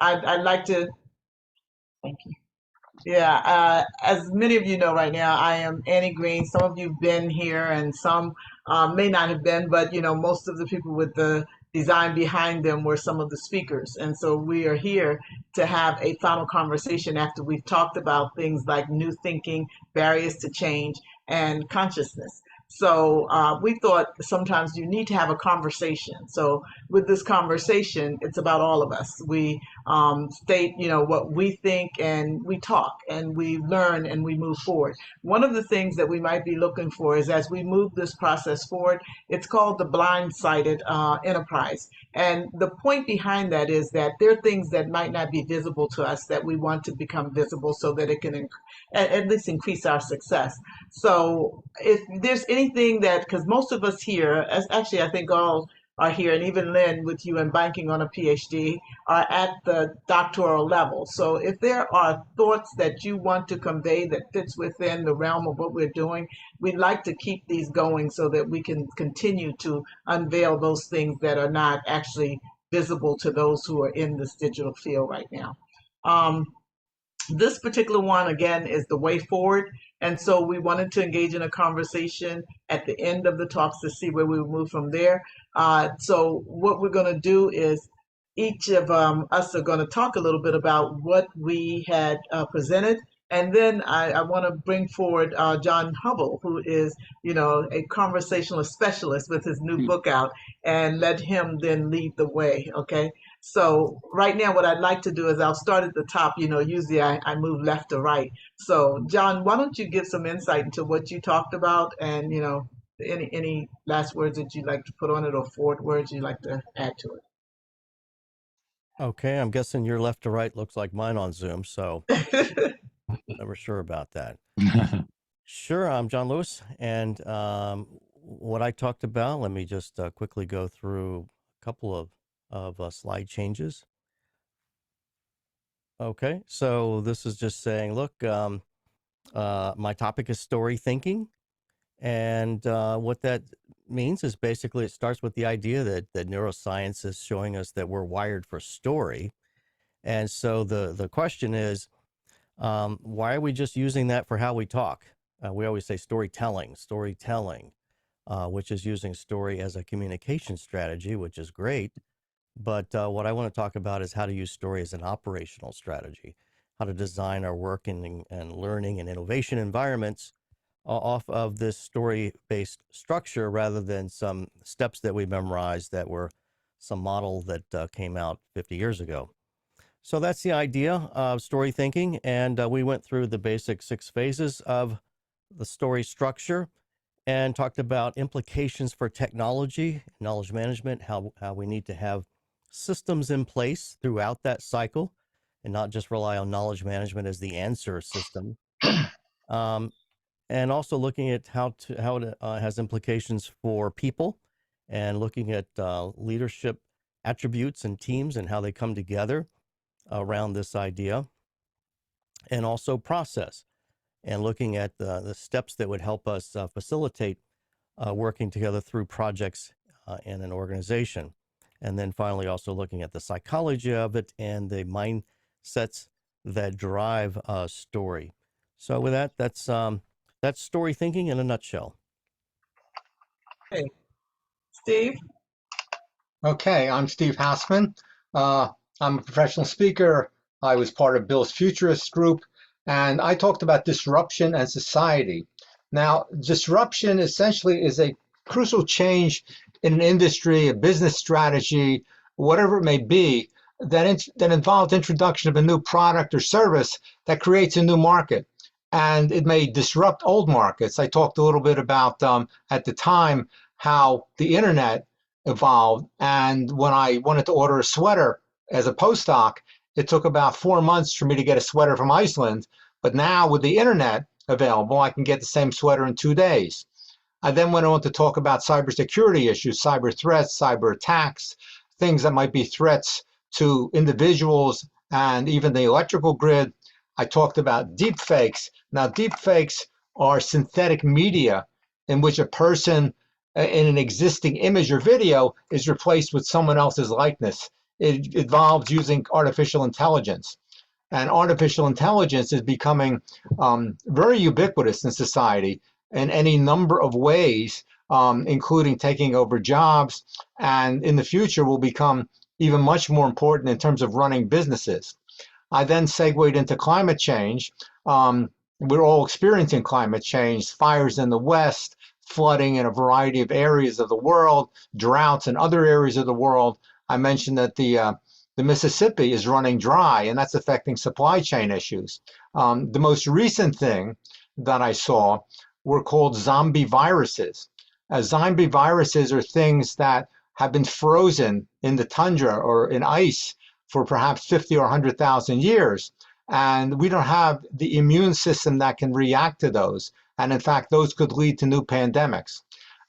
I'd like to thank you. Yeah, as many of you know right now, I am Annie Green. Some of you've been here and some may not have been, but most of the people with the design behind them were some of the speakers. And so we are here to have a final conversation after we've talked about things like new thinking, barriers to change, and consciousness. So we thought sometimes you need to have a conversation. So with this conversation, it's about all of us. We state, what we think, and we talk and we learn and we move forward. One of the things that we might be looking for is as we move this process forward, it's called the blind-sided enterprise. And the point behind that is that there are things that might not be visible to us that we want to become visible so that it can at least increase our success. So if there's anything that, because most of us here, as actually I think all are here, and even Lynn with you and banking on a PhD, are at the doctoral level. So if there are thoughts that you want to convey that fits within the realm of what we're doing, we'd like to keep these going so that we can continue to unveil those things that are not actually visible to those who are in this digital field right now. Um, this particular one, again, is the way forward. And so we wanted to engage in a conversation at the end of the talks to see where we would move from there. So what we're going to do is each of us are going to talk a little bit about what we had presented. And then I want to bring forward John Hubble, who is, a conversationalist specialist with his new book out, and let him then lead the way. Okay. So right now, what I'd like to do is I'll start at the top. Usually I move left to right. So John, why don't you give some insight into what you talked about, and any last words that you'd like to put on it, or forward words you'd like to add to Okay, I'm guessing your left to right looks like mine on Zoom, so it? never sure about that. Sure, I'm John Lewis, and what I talked about, let me just quickly go through a couple of slide changes. Okay, so this is just saying, look, my topic is story thinking, and what that means is basically it starts with the idea that neuroscience is showing us that we're wired for story. And so the question is, why are we just using that for how we talk? We always say storytelling, which is using story as a communication strategy, which is great. But what I want to talk about is how to use story as an operational strategy, how to design our work and learning and innovation environments off of this story-based structure rather than some steps that we memorized that were some model that came out 50 years ago. So that's the idea of story thinking. And we went through the basic 6 phases of the story structure and talked about implications for technology, knowledge management, how we need to have systems in place throughout that cycle and not just rely on knowledge management as the answer system. Um, and also looking at how it has implications for people and looking at leadership attributes and teams and how they come together around this idea, and also process and looking at the steps that would help us facilitate working together through projects in an organization. And then finally also looking at the psychology of it and the mindsets that drive a story. So with that, that's story thinking in a nutshell. Hey, Steve. Okay, I'm Steve Hassman. I'm a professional speaker. I was part of Bill's Futurist group, and I talked about disruption and society. Now, disruption essentially is a crucial change in an industry, a business strategy, whatever it may be, that involves introduction of a new product or service that creates a new market. And it may disrupt old markets. I talked a little bit about, at the time, how the internet evolved. And when I wanted to order a sweater as a postdoc, it took about 4 months for me to get a sweater from Iceland. But now with the internet available, I can get the same sweater in 2 days. I then went on to talk about cybersecurity issues, cyber threats, cyber attacks, things that might be threats to individuals and even the electrical grid. I talked about deep fakes. Now, deep fakes are synthetic media in which a person in an existing image or video is replaced with someone else's likeness. it involves using artificial intelligence. And artificial intelligence is becoming very ubiquitous in society in any number of ways, including taking over jobs, and in the future will become even much more important in terms of running businesses. I then segued into climate change. We're all experiencing climate change, fires in the West, flooding in a variety of areas of the world, droughts in other areas of the world. I mentioned that the Mississippi is running dry, and that's affecting supply chain issues. The most recent thing that I saw were called zombie viruses. Zombie viruses are things that have been frozen in the tundra or in ice for perhaps 50 or 100,000 years. And we don't have the immune system that can react to those. And in fact, those could lead to new pandemics.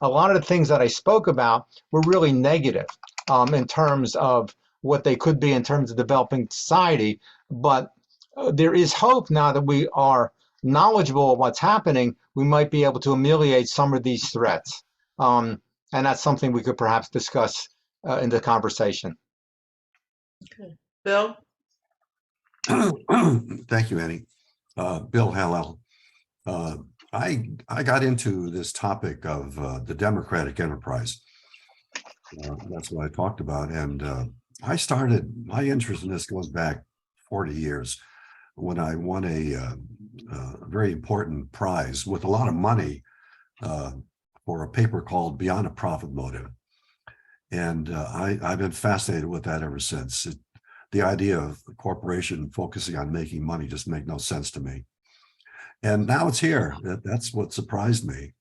A lot of the things that I spoke about were really negative in terms of what they could be in terms of developing society. But there is hope now that we are knowledgeable of what's happening. We might be able to ameliorate some of these threats. And that's something we could perhaps discuss in the conversation. Okay. Bill? Thank you, Annie. Bill Hallel. I got into this topic of the democratic enterprise. That's what I talked about. And my interest in this goes back 40 years when I won a very important prize with a lot of money for a paper called Beyond a Profit Motive. And I've been fascinated with that ever since. The idea of a corporation focusing on making money just made no sense to me. And now it's here. That's what surprised me.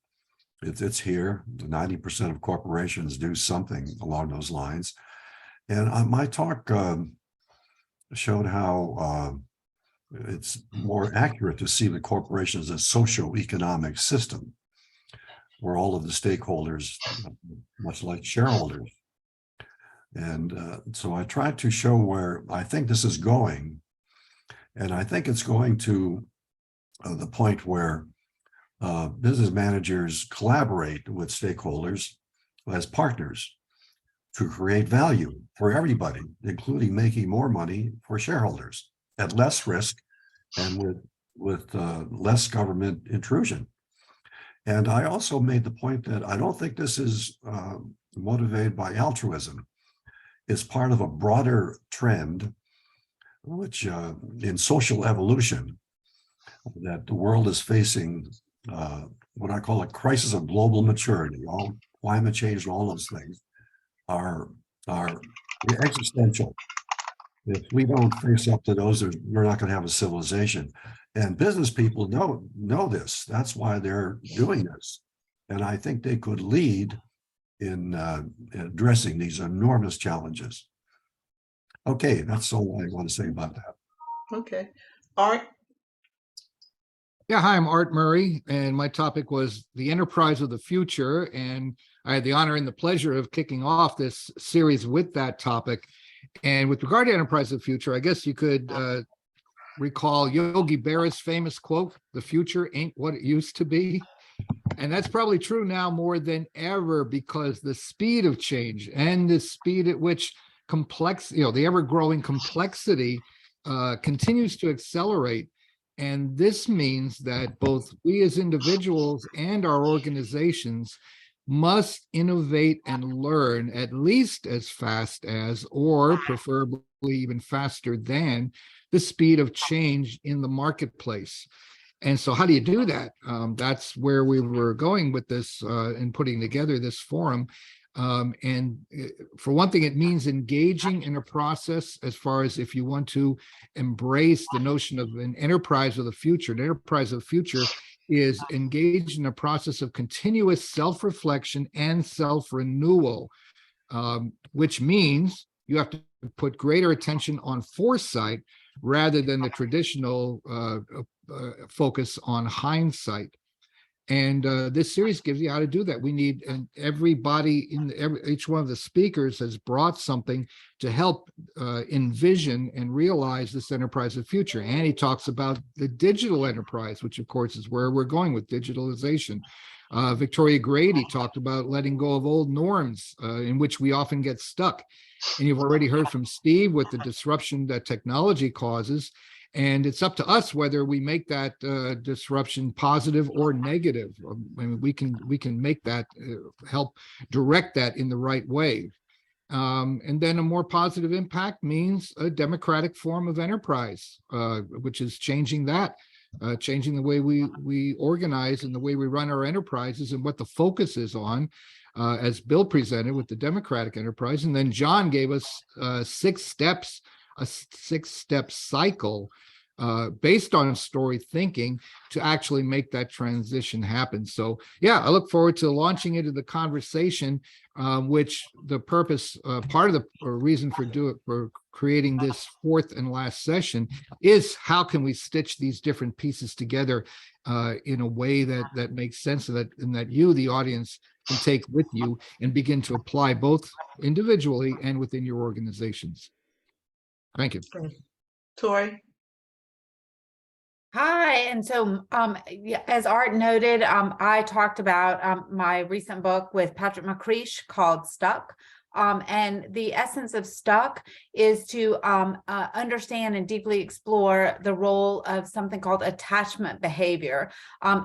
It's here. 90% of corporations do something along those lines. And my talk showed how it's more accurate to see the corporation as a socio-economic system where all of the stakeholders, much like shareholders. And so I tried to show where I think this is going. And I think it's going to the point where business managers collaborate with stakeholders as partners to create value for everybody, including making more money for shareholders at less risk and with less government intrusion. And I also made the point that I don't think this is motivated by altruism. It's part of a broader trend, which in social evolution, that the world is facing what I call a crisis of global maturity. All climate change and all those things are existential. If we don't face up to those, we're not going to have a civilization. And business people know this. That's why they're doing this. And I think they could lead in addressing these enormous challenges. Okay, that's all I want to say about that. Okay. Art? Yeah, hi, I'm Art Murray, and my topic was the enterprise of the future. And I had the honor and the pleasure of kicking off this series with that topic. And with regard to enterprise of the future, I guess you could recall Yogi Berra's famous quote, "The future ain't what it used to be." And that's probably true now more than ever, because the speed of change and the speed at which the ever-growing complexity continues to accelerate. And this means that both we as individuals and our organizations must innovate and learn at least as fast as, or preferably even faster than, the speed of change in the marketplace. And so how do you do that? That's where we were going with this and putting together this forum. And for one thing, it means engaging in a process as far as if you want to embrace the notion of an enterprise of the future. An enterprise of the future is engaged in a process of continuous self-reflection and self-renewal, which means you have to put greater attention on foresight rather than the traditional focus on hindsight. And this series gives you how to do that. We need, and everybody each one of the speakers has brought something to help envision and realize this enterprise of the future. Annie talks about the digital enterprise, which of course is where we're going with digitalization. Victoria Grady talked about letting go of old norms in which we often get stuck. And you've already heard from Steve with the disruption that technology causes. And it's up to us whether we make that disruption positive or negative. I mean, we can make that help direct that in the right way. And then a more positive impact means a democratic form of enterprise, which is changing that, changing the way we organize and the way we run our enterprises and what the focus is on, as Bill presented with the democratic enterprise. And then John gave us 6 steps, a 6-step cycle based on story thinking to actually make that transition happen. So yeah, I look forward to launching into the conversation, which the purpose, part of the reason for creating this 4th and last session is how can we stitch these different pieces together in a way that makes sense, and that you, the audience, can take with you and begin to apply both individually and within your organizations. Thank you. Tori? Hi, and so yeah, as Art noted, I talked about my recent book with Patrick McCreish called Stuck. And the essence of Stuck is to understand and deeply explore the role of something called attachment behavior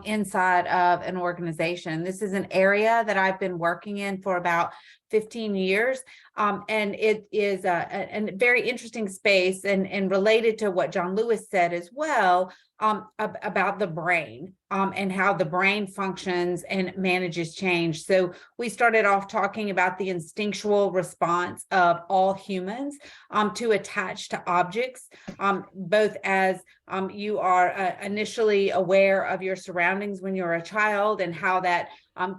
inside of an organization. This is an area that I've been working in for about 15 years. And it is a very interesting space and related to what John Lewis said as well, about the brain and how the brain functions and manages change. So we started off talking about the instinctual response of all humans to attach to objects, both as you are initially aware of your surroundings when you're a child and how that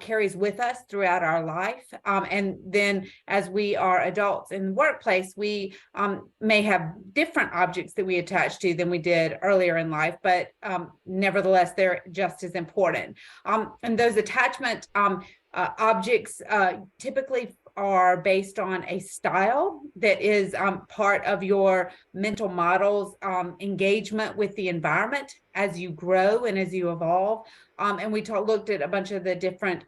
carries with us throughout our life. And then as we are adults in the workplace, we may have different objects that we attach to than we did earlier in life, but nevertheless, they're just as important. And those attachment objects typically are based on a style that is part of your mental model's engagement with the environment as you grow and as you evolve. And we looked at a bunch of the different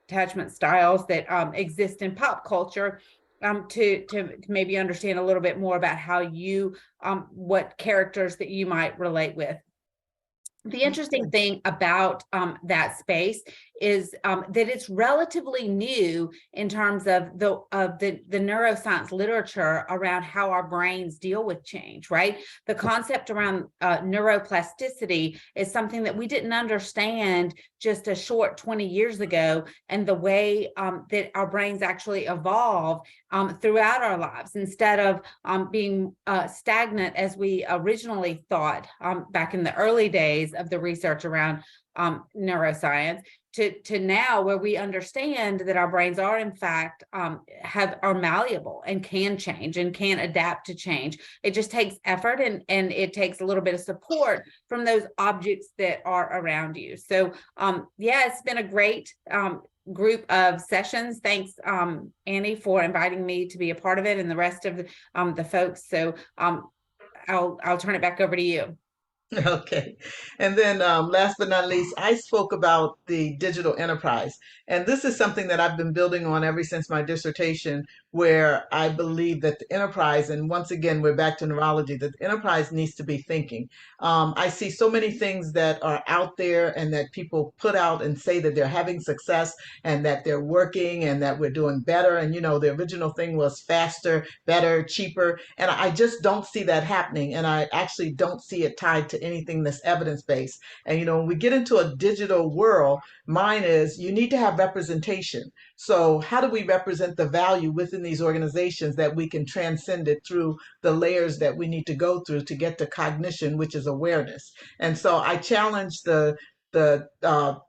attachment styles that exist in pop culture to maybe understand a little bit more about how you, what characters that you might relate with. The interesting thing about that space is that it's relatively new in terms of the neuroscience literature around how our brains deal with change, right? The concept around neuroplasticity is something that we didn't understand just a short 20 years ago, and the way that our brains actually evolve throughout our lives instead of being stagnant as we originally thought back in the early days of the research around neuroscience to now, where we understand that our brains are in fact are malleable and can change and can adapt to change. It just takes effort and it takes a little bit of support from those objects that are around you. So yeah, it's been a great group of sessions. Thanks, Annie, for inviting me to be a part of it, and the rest of the folks. So I'll turn it back over to you. Okay. And then last but not least, I spoke about the digital enterprise. And this is something that I've been building on ever since my dissertation, where I believe that the enterprise, and once again, we're back to neurology, that the enterprise needs to be thinking. I see so many things that are out there and that people put out and say that they're having success and that they're working and that we're doing better. And, you know, the original thing was faster, better, cheaper. And I just don't see that happening. And I actually don't see it tied to anything that's evidence-based. And, you know, when we get into a digital world, mine is you need to have representation. So how do we represent the value within these organizations that we can transcend it through the layers that we need to go through to get to cognition, which is awareness? And so I challenge the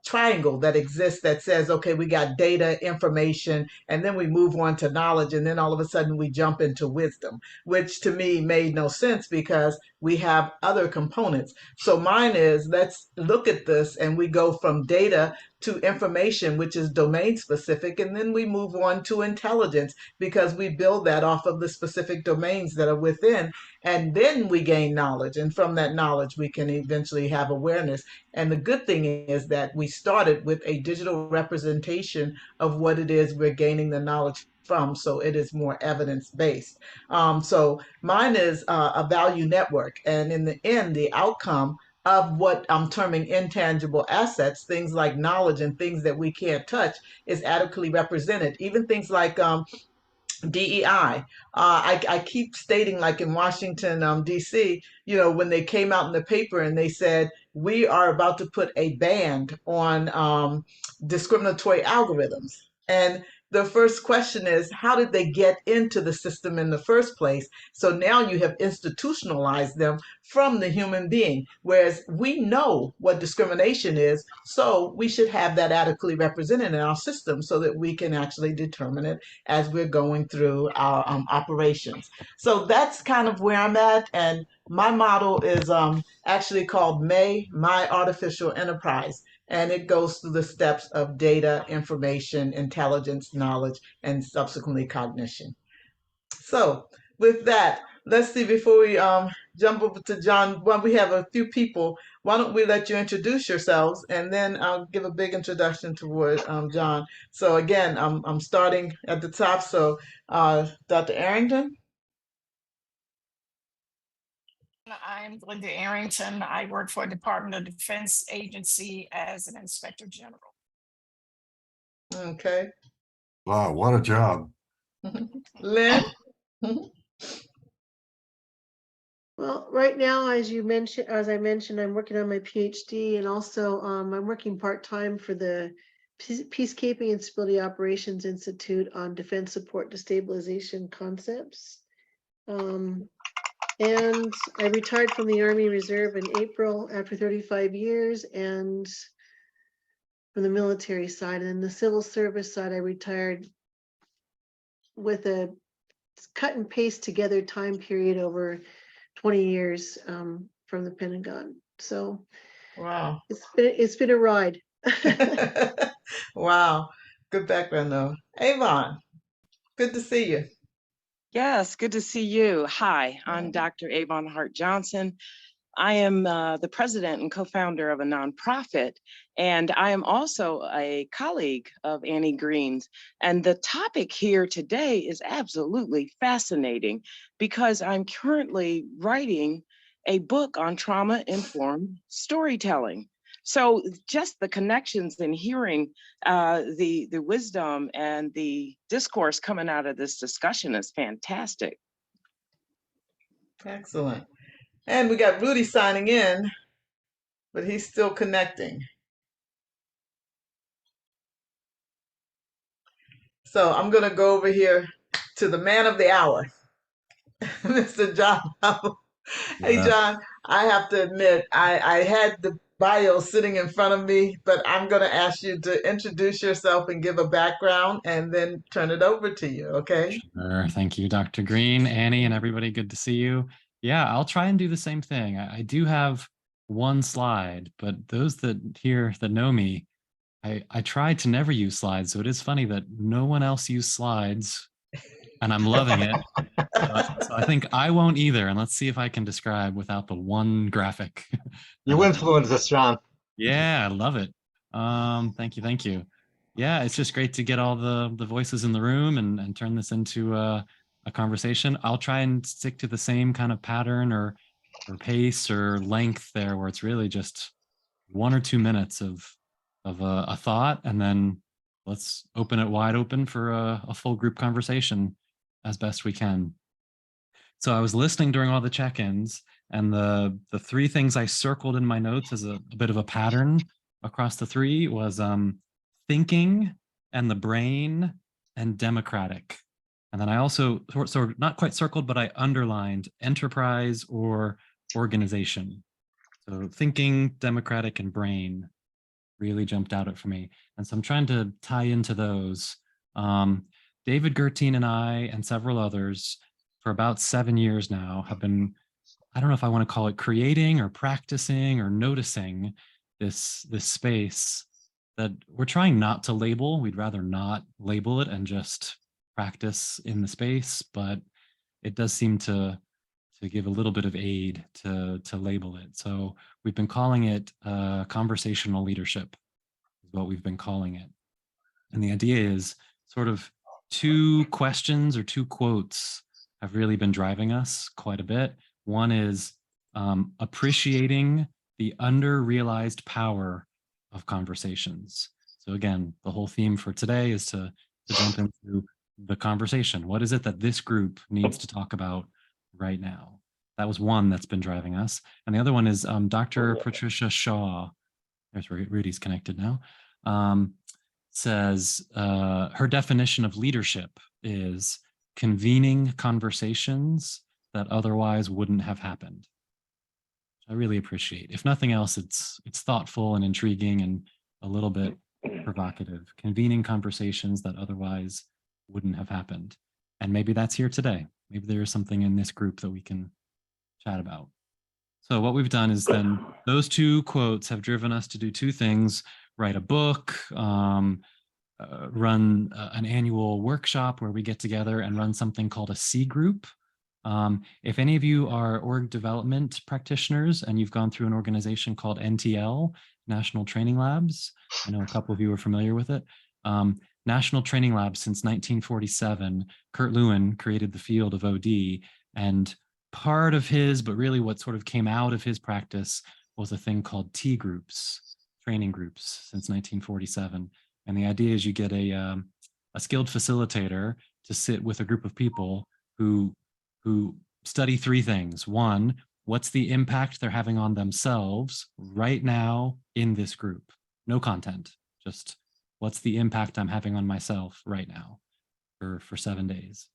triangle that exists that says, okay, we got data, information, and then we move on to knowledge, and then all of a sudden we jump into wisdom, which to me made no sense because we have other components. So mine is, let's look at this and we go from data to information, which is domain specific, and then we move on to intelligence because we build that off of the specific domains that are within. And then we gain knowledge. And from that knowledge, we can eventually have awareness. And the good thing is that we started with a digital representation of what it is we're gaining the knowledge from. So it is more evidence based. So mine is a value network. And in the end, the outcome of what I'm terming intangible assets, things like knowledge and things that we can't touch, is adequately represented. Even things like DEI. I keep stating, like in Washington, D.C., when they came out in the paper and they said, we are about to put a ban on discriminatory algorithms. And the first question is, how did they get into the system in the first place? So now you have institutionalized them from the human being, whereas we know what discrimination is, so we should have that adequately represented in our system so that we can actually determine it as we're going through our operations. So that's kind of where I'm at. And my model is actually called May, My Artificial Enterprise. And it goes through the steps of data, information, intelligence, knowledge, and subsequently cognition. So with that, let's see, before we jump over to John, well, we have a few people. Why don't we let you introduce yourselves, and then I'll give a big introduction toward John. So again, I'm starting at the top. So Dr. Arrington. I'm Glenda Arrington. I work for a Department of Defense agency as an inspector general. Okay. Wow, what a job. Lynn. Well, right now, as I mentioned, I'm working on my PhD, and also I'm working part-time for the Peacekeeping and Stability Operations Institute on defense support to stabilization concepts. And I retired from the Army Reserve in April after 35 years, and from the military side. And the civil service side, I retired with a cut and paste together time period over 20 years from the Pentagon. So Wow. It's been a ride. Wow. Good background though. Avon, good to see you. Yes, good to see you. Hi, I'm Dr. Avon Hart Johnson. I am the president and co-founder of a nonprofit, and I am also a colleague of Annie Green's. And the topic here today is absolutely fascinating because I'm currently writing a book on trauma-informed storytelling. So just the connections and hearing the wisdom and the discourse coming out of this discussion is fantastic. Excellent. And we got Rudy signing in, but he's still connecting. So I'm going to go over here to the man of the hour, Mr. John Howell. Hey, Yeah. John, I have to admit, I had the bio sitting in front of me, but I'm going to ask you to introduce yourself and give a background and then turn it over to you, okay? Sure. Thank you, Dr. Green, Annie, and everybody. Good to see you. Yeah, I'll try and do the same thing. I do have one slide, but those that know me, I try to never use slides. So it is funny that no one else used slides and I'm loving it. So I think I won't either. And let's see if I can describe without the one graphic. You influenced us, John. Yeah, I love it. Thank you. Thank you. Yeah, it's just great to get all the voices in the room and turn this into a conversation. I'll try and stick to the same kind of pattern or pace or length there, where it's really just 1 or 2 minutes of a thought, and then let's open it wide open for a full group conversation as best we can. So I was listening during all the check-ins, and the 3 things I circled in my notes as a bit of a pattern across the 3 was thinking and the brain and democratic. And then I also sort of not quite circled, but I underlined enterprise or organization. So thinking, democratic, and brain really jumped out for me. And so I'm trying to tie into those. David Gertine and I and several others for about 7 years now have been, I don't know if I want to call it creating or practicing or noticing this space that we're trying not to label. We'd rather not label it and just practice in the space, but it does seem to give a little bit of aid to label it. So we've been calling it conversational leadership, is what we've been calling it. And the idea is sort of two questions or two quotes have really been driving us quite a bit. One is appreciating the under-realized power of conversations. So again, the whole theme for today is to jump into the conversation. What is it that this group needs to talk about right now? That was one that's been driving us. And the other one is Dr. Patricia Shaw. There's Rudy's connected now. Says her definition of leadership is convening conversations that otherwise wouldn't have happened. I really appreciate. If nothing else, it's thoughtful and intriguing and a little bit provocative. Convening conversations that otherwise wouldn't have happened. And maybe that's here today. Maybe there is something in this group that we can chat about. So what we've done is then those two quotes have driven us to do two things: write a book, run an annual workshop where we get together and run something called a C group. If any of you are org development practitioners and you've gone through an organization called NTL, National Training Labs, I know a couple of you are familiar with it. National Training Labs since 1947, Kurt Lewin created the field of OD, and part of his, but really what sort of came out of his practice was a thing called T groups, training groups since 1947. And the idea is you get a skilled facilitator to sit with a group of people who study three things. One, what's the impact they're having on themselves right now in this group? No content, just what's the impact I'm having on myself right now for 7 days.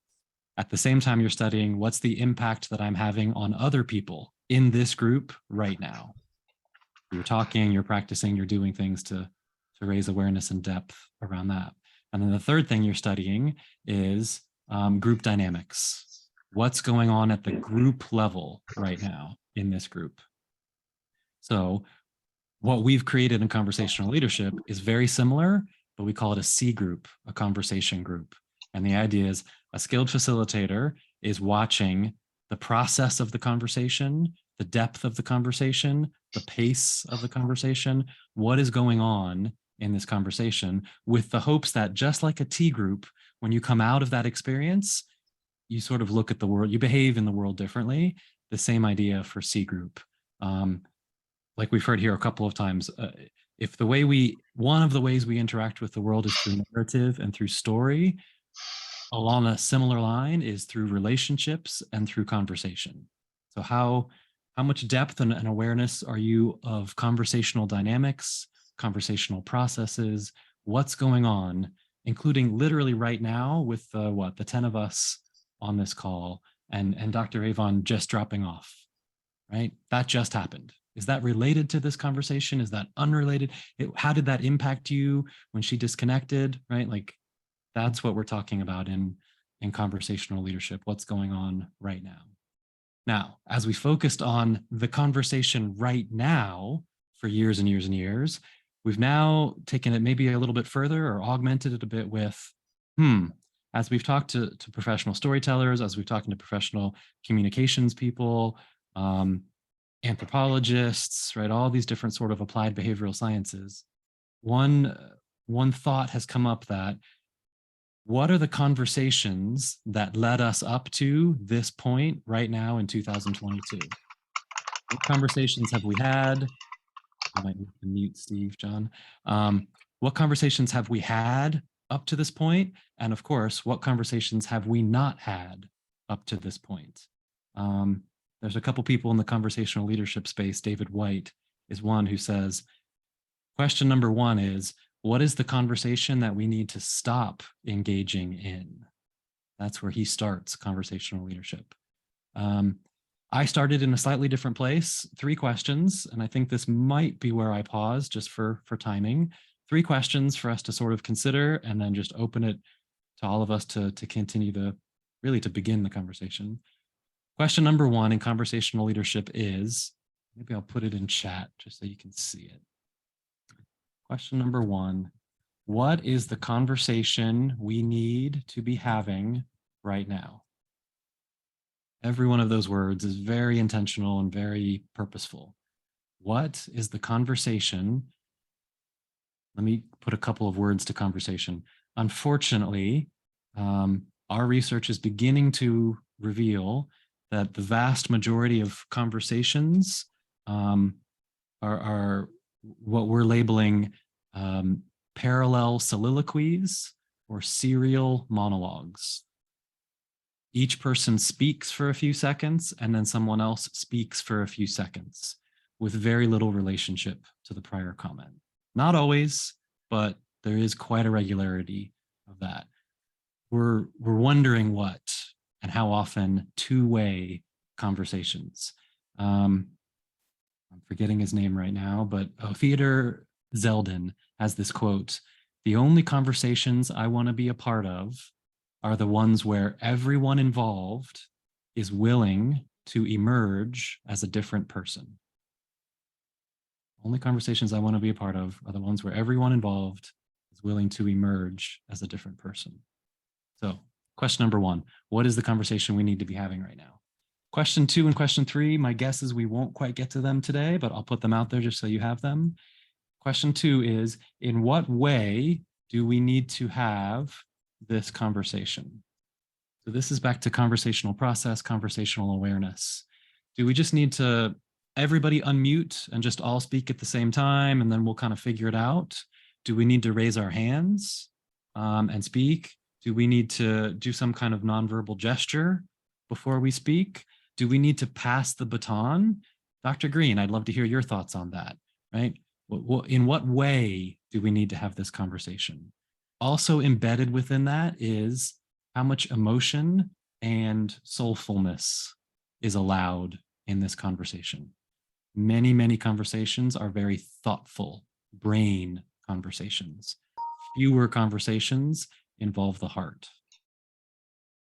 At the same time, you're studying what's the impact that I'm having on other people in this group right now. You're talking, you're practicing, you're doing things to raise awareness and depth around that. And then the third thing you're studying is group dynamics. What's going on at the group level right now in this group? So what we've created in conversational leadership is very similar, but we call it a C group, a conversation group. And the idea is a skilled facilitator is watching the process of the conversation, the depth of the conversation, the pace of the conversation, what is going on in this conversation, with the hopes that just like a T group, when you come out of that experience, you sort of look at the world, you behave in the world differently. The same idea for C group. Like we've heard here a couple of times, if one of the ways we interact with the world is through narrative and through story, along a similar line is through relationships and through conversation. So how much depth and awareness are you of conversational dynamics, conversational processes, what's going on, including literally right now with the 10 of us on this call and Dr. Avon just dropping off, right? That just happened. Is that related to this conversation? Is that unrelated? How did that impact you when she disconnected, right? Like that's what we're talking about in conversational leadership, what's going on right now. Now, as we focused on the conversation right now for years and years and years, we've now taken it maybe a little bit further or augmented it a bit with, as we've talked to professional storytellers, as we've talked to professional communications people, anthropologists, right, all these different sort of applied behavioral sciences, one thought has come up that what are the conversations that led us up to this point right now in 2022? What conversations have we had? I might need to mute Steve, John. What conversations have we had up to this point? And of course, what conversations have we not had up to this point? There's a couple people in the conversational leadership space. David White is one who says, question number one is, what is the conversation that we need to stop engaging in? That's where he starts conversational leadership. I started in a slightly different place, 3 questions, and I think this might be where I pause just for timing. 3 questions for us to sort of consider and then just open it to all of us to continue to begin the conversation. Question number 1 in conversational leadership is, maybe I'll put it in chat just so you can see it. Question number 1, what is the conversation we need to be having right now? Every one of those words is very intentional and very purposeful. What is the conversation? Let me put a couple of words to conversation. Unfortunately, our research is beginning to reveal that the vast majority of conversations are what we're labeling parallel soliloquies or serial monologues. Each person speaks for a few seconds and then someone else speaks for a few seconds with very little relationship to the prior comment. Not always, but there is quite a regularity of that. We're wondering what and how often two-way conversations. I'm forgetting his name right now, but Theodore Zeldin has this quote: "The only conversations I want to be a part of are the ones where everyone involved is willing to emerge as a different person." Only conversations I want to be a part of are the ones where everyone involved is willing to emerge as a different person. So question number one, what is the conversation we need to be having right now? Question 2 and question 3, my guess is we won't quite get to them today, but I'll put them out there just so you have them. Question 2 is, in what way do we need to have this conversation? So this is back to conversational process, conversational awareness. Do we just need to everybody unmute and just all speak at the same time and then we'll kind of figure it out? Do we need to raise our hands and speak? Do we need to do some kind of nonverbal gesture before we speak? Do we need to pass the baton? Dr. Green, I'd love to hear your thoughts on that, right? In what way do we need to have this conversation? Also embedded within that is how much emotion and soulfulness is allowed in this conversation. Many, many conversations are very thoughtful, brain conversations. Fewer conversations involve the heart.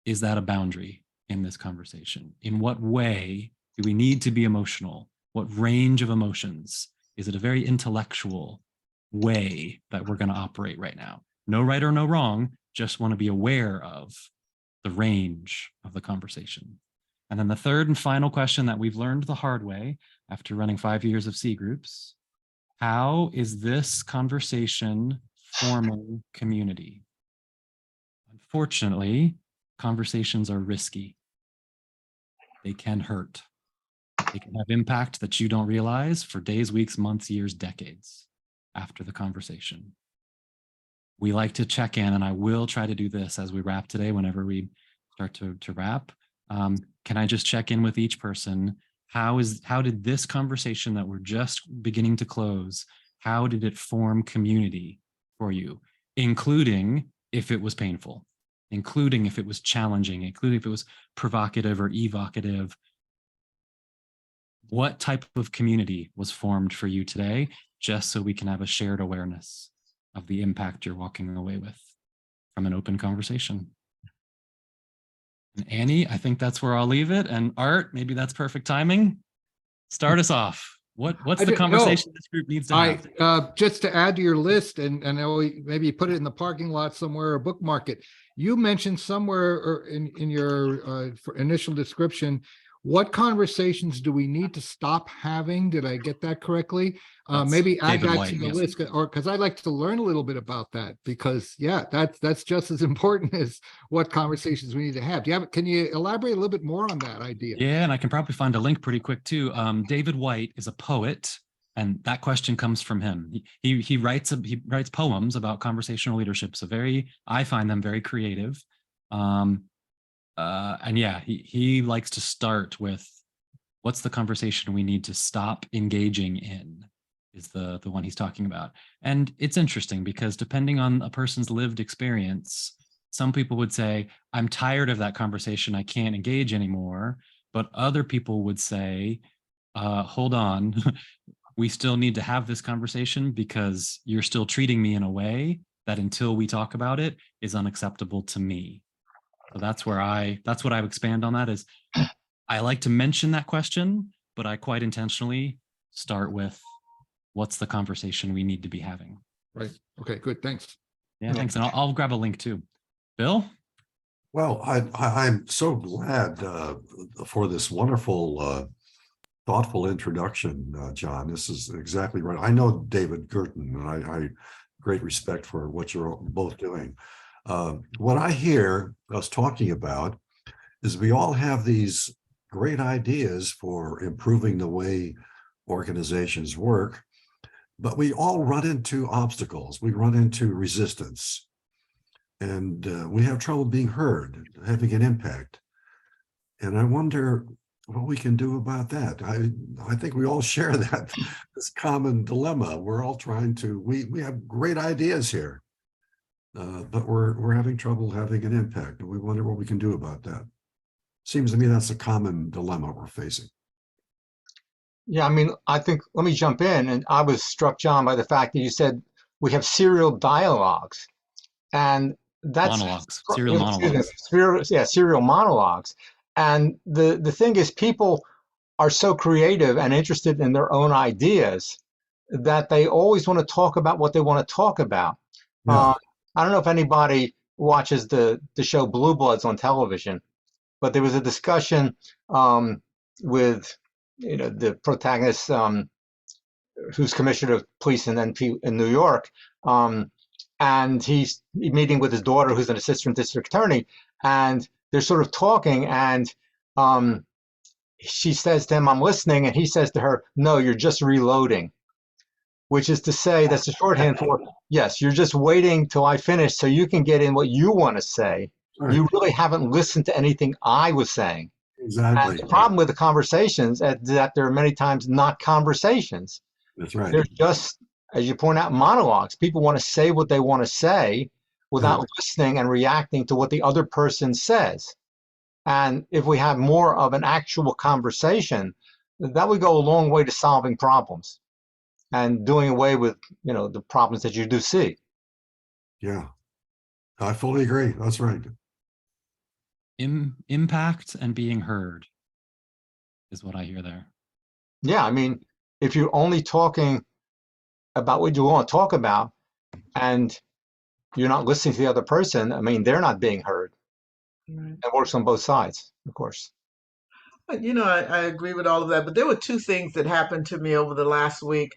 Is that a boundary in this conversation? In what way do we need to be emotional? What range of emotions? Is it a very intellectual way that we're going to operate right now? No right or no wrong, just want to be aware of the range of the conversation. And then the third and final question that we've learned the hard way after running 5 years of C groups, how is this conversation forming community? Unfortunately, conversations are risky. They can hurt. They can have impact that you don't realize for days, weeks, months, years, decades after the conversation. We like to check in, and I will try to do this as we wrap today, whenever we start to wrap. Can I just check in with each person? How did this conversation that we're just beginning to close, how did it form community for you? Including if it was painful, including if it was challenging, including if it was provocative or evocative. What type of community was formed for you today, just so we can have a shared awareness of the impact you're walking away with from an open conversation. And Annie, I think that's where I'll leave it. And Art, maybe that's perfect timing. Start us off. What's the conversation this group needs to have? Just to add to your list, and maybe put it in the parking lot somewhere or bookmark it. You mentioned somewhere or in your initial description, what conversations do we need to stop having? Did I get that correctly? Maybe add David that White, to the yes. list, or because I'd like to learn a little bit about that, because yeah, that's just as important as what conversations we need to have. Can you elaborate a little bit more on that idea? Yeah, and I can probably find a link pretty quick too. David White is a poet, and that question comes from him. He writes poems about conversational leadership. So I find them very creative. And yeah, he likes to start with, what's the conversation we need to stop engaging in, is the one he's talking about. And it's interesting because depending on a person's lived experience, some people would say, I'm tired of that conversation, I can't engage anymore. But other people would say, hold on, we still need to have this conversation because you're still treating me in a way that until we talk about it is unacceptable to me. So that's what I would expand on that is, I like to mention that question, but I quite intentionally start with, what's the conversation we need to be having? Right. Okay, good. Thanks. Yeah, thanks. And I'll grab a link too. Bill? Well, I'm so glad for this wonderful, thoughtful introduction, John. This is exactly right. I know David Girton, and I great respect for what you're both doing. What I hear us talking about is we all have these great ideas for improving the way organizations work, but we all run into obstacles. We run into resistance, and we have trouble being heard, having an impact. And I wonder what we can do about that. I think we all share that this common dilemma. We're all trying to. We have great ideas here, but we're having trouble having an impact, and we wonder what we can do about that. Seems to me that's a common dilemma we're facing. Yeah, I mean, I think, let me jump in. And I was struck, John, by the fact that you said we have serial dialogues. And that's Monologues, serial monologues. Serial monologues. And the thing is, people are so creative and interested in their own ideas that they always want to talk about what they want to talk about. Yeah. I don't know if anybody watches the show Blue Bloods on television, but there was a discussion with the protagonist, who's commissioner of police in NP in New York, and he's meeting with his daughter, who's an assistant district attorney, and they're sort of talking, and she says to him, "I'm listening," and he says to her, "No, you're just reloading," which is to say, that's a shorthand for, yes, you're just waiting till I finish so you can get in what you want to say. Right. You really haven't listened to anything I was saying. Exactly. And the problem with the conversations is that there are many times not conversations. That's right. They're just, as you point out, monologues. People want to say what they want to say without listening and reacting to what the other person says. And if we have more of an actual conversation, that would go a long way to solving problems and doing away with, the problems that you do see. Yeah, I fully agree. That's right. Impact and being heard is what I hear there. Yeah, I mean, if you're only talking about what you want to talk about and you're not listening to the other person, I mean, they're not being heard. Right. It works on both sides, of course. I agree with all of that, but there were two things that happened to me over the last week.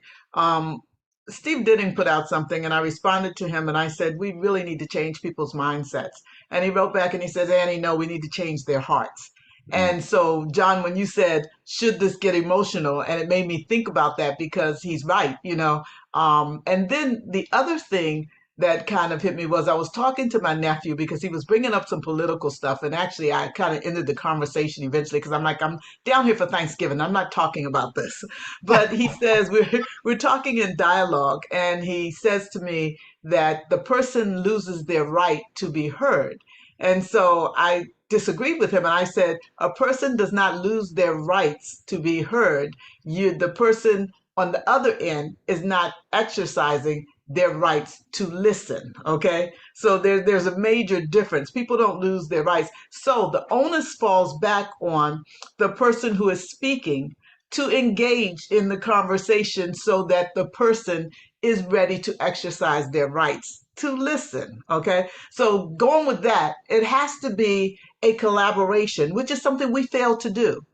Steve Denning put out something, and I responded to him, and I said, we really need to change people's mindsets. And he wrote back and he says, Annie, no, we need to change their hearts. And so, John, when you said, should this get emotional? And it made me think about that because he's right, And then the other thing that kind of hit me was I was talking to my nephew because he was bringing up some political stuff. And actually, I kind of ended the conversation eventually because I'm like, I'm down here for Thanksgiving. I'm not talking about this. But he says, we're talking in dialogue. And he says to me that the person loses their right to be heard. And so I disagreed with him and I said, a person does not lose their rights to be heard. The person on the other end is not exercising their rights to listen. Okay. So there's a major difference. People don't lose their rights. So the onus falls back on the person who is speaking to engage in the conversation so that the person is ready to exercise their rights to listen. Okay. So going with that, it has to be a collaboration, which is something we fail to do.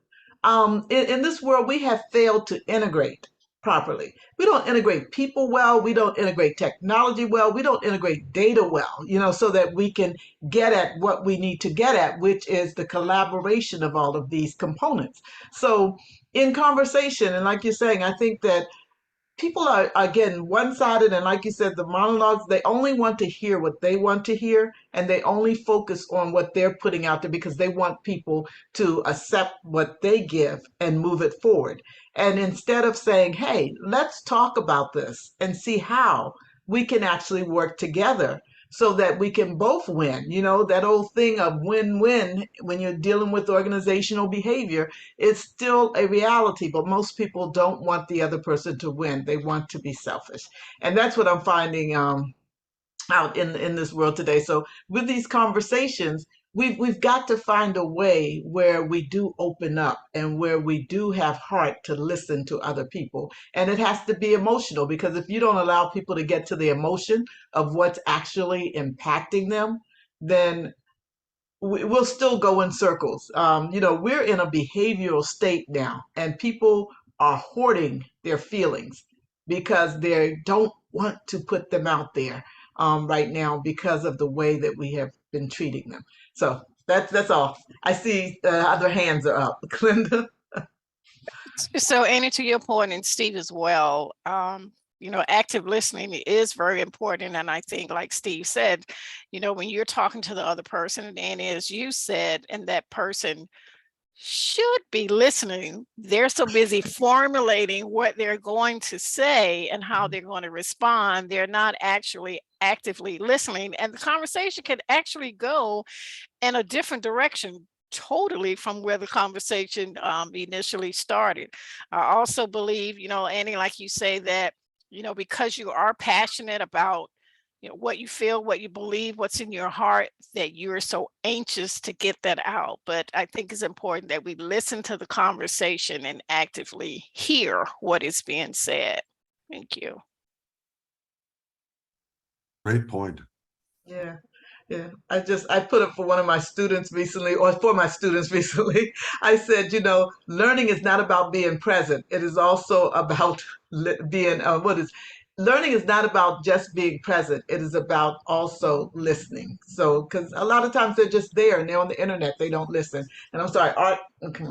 In this world, we have failed to integrate properly. We don't integrate people well. We don't integrate technology well. We don't integrate data well, so that we can get at what we need to get at, which is the collaboration of all of these components. So in conversation, and like you're saying, I think that people are, again, one-sided, and like you said, the monologues, they only want to hear what they want to hear, and they only focus on what they're putting out there because they want people to accept what they give and move it forward. And instead of saying, hey, let's talk about this and see how we can actually work together so that we can both win. That old thing of win-win when you're dealing with organizational behavior, it's still a reality, but most people don't want the other person to win. They want to be selfish. And that's what I'm finding out in this world today. So with these conversations, we've got to find a way where we do open up and where we do have heart to listen to other people. And it has to be emotional, because if you don't allow people to get to the emotion of what's actually impacting them, then we'll still go in circles. You know, we're in a behavioral state now, and people are hoarding their feelings because they don't want to put them out there right now because of the way that we have been treating them. So that's all. I see other hands are up. Glenda. So Annie, to your point, and Steve as well, you know, active listening is very important. And I think, like Steve said, you know, when you're talking to the other person, and Annie, as you said, and that person should be listening, they're so busy formulating what they're going to say and how they're going to respond. They're not actually actively listening. And the conversation can actually go in a different direction totally from where the conversation initially started. I also believe, you know, Annie, like you say, that, you know, because you are passionate about, you know, what you feel, what you believe, what's in your heart, that you're so anxious to get that out. But I think it's important that we listen to the conversation and actively hear what is being said. Thank you. Great point. Yeah. Yeah, I put up for one of my students recently, or for my students recently. I said, you know, learning is not about being present. It is also about being learning is not about just being present. It is about also listening. So, because a lot of times they're just there and they're on the internet, they don't listen. And I'm sorry, Art. Okay.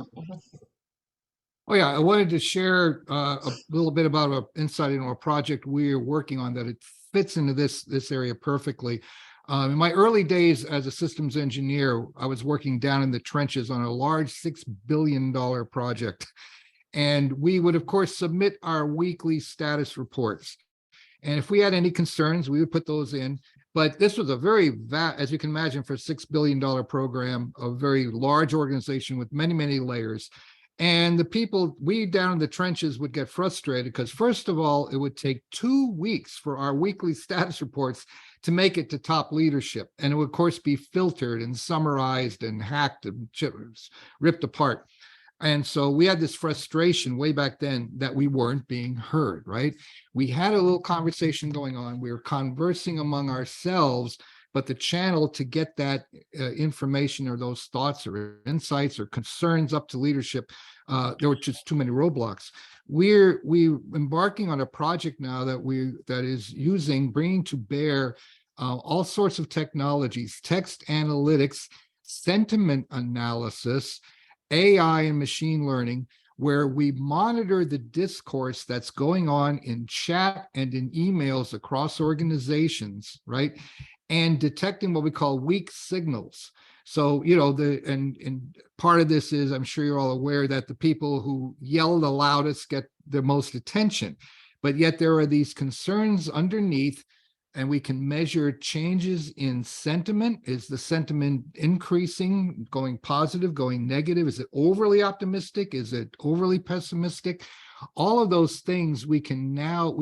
Oh yeah, I wanted to share a little bit about an insight into a project we're working on that it fits into this area perfectly. In my early days as a systems engineer, I was working down in the trenches on a large $6 billion project. And we would, of course, submit our weekly status reports. And if we had any concerns, we would put those in. But this was a very, as you can imagine, for a $6 billion program, a very large organization with many, many layers. And the people, we down in the trenches would get frustrated because, first of all, it would take 2 weeks for our weekly status reports to make it to top leadership. And it would, of course, be filtered and summarized and hacked and ripped apart. And so we had this frustration way back then that we weren't being heard, right? We had a little conversation going on. We were conversing among ourselves, but the channel to get that information or those thoughts or insights or concerns up to leadership, there were just too many roadblocks. We're embarking on a project now that is bringing to bear all sorts of technologies, text analytics, sentiment analysis, AI and machine learning, where we monitor the discourse that's going on in chat and in emails across organizations, right? And detecting what we call weak signals. So, you know, and part of this is, I'm sure you're all aware that the people who yell the loudest get the most attention, but yet there are these concerns underneath, and we can measure changes in sentiment. Is the sentiment increasing, going positive, going negative? Is it overly optimistic? Is it overly pessimistic? All of those things we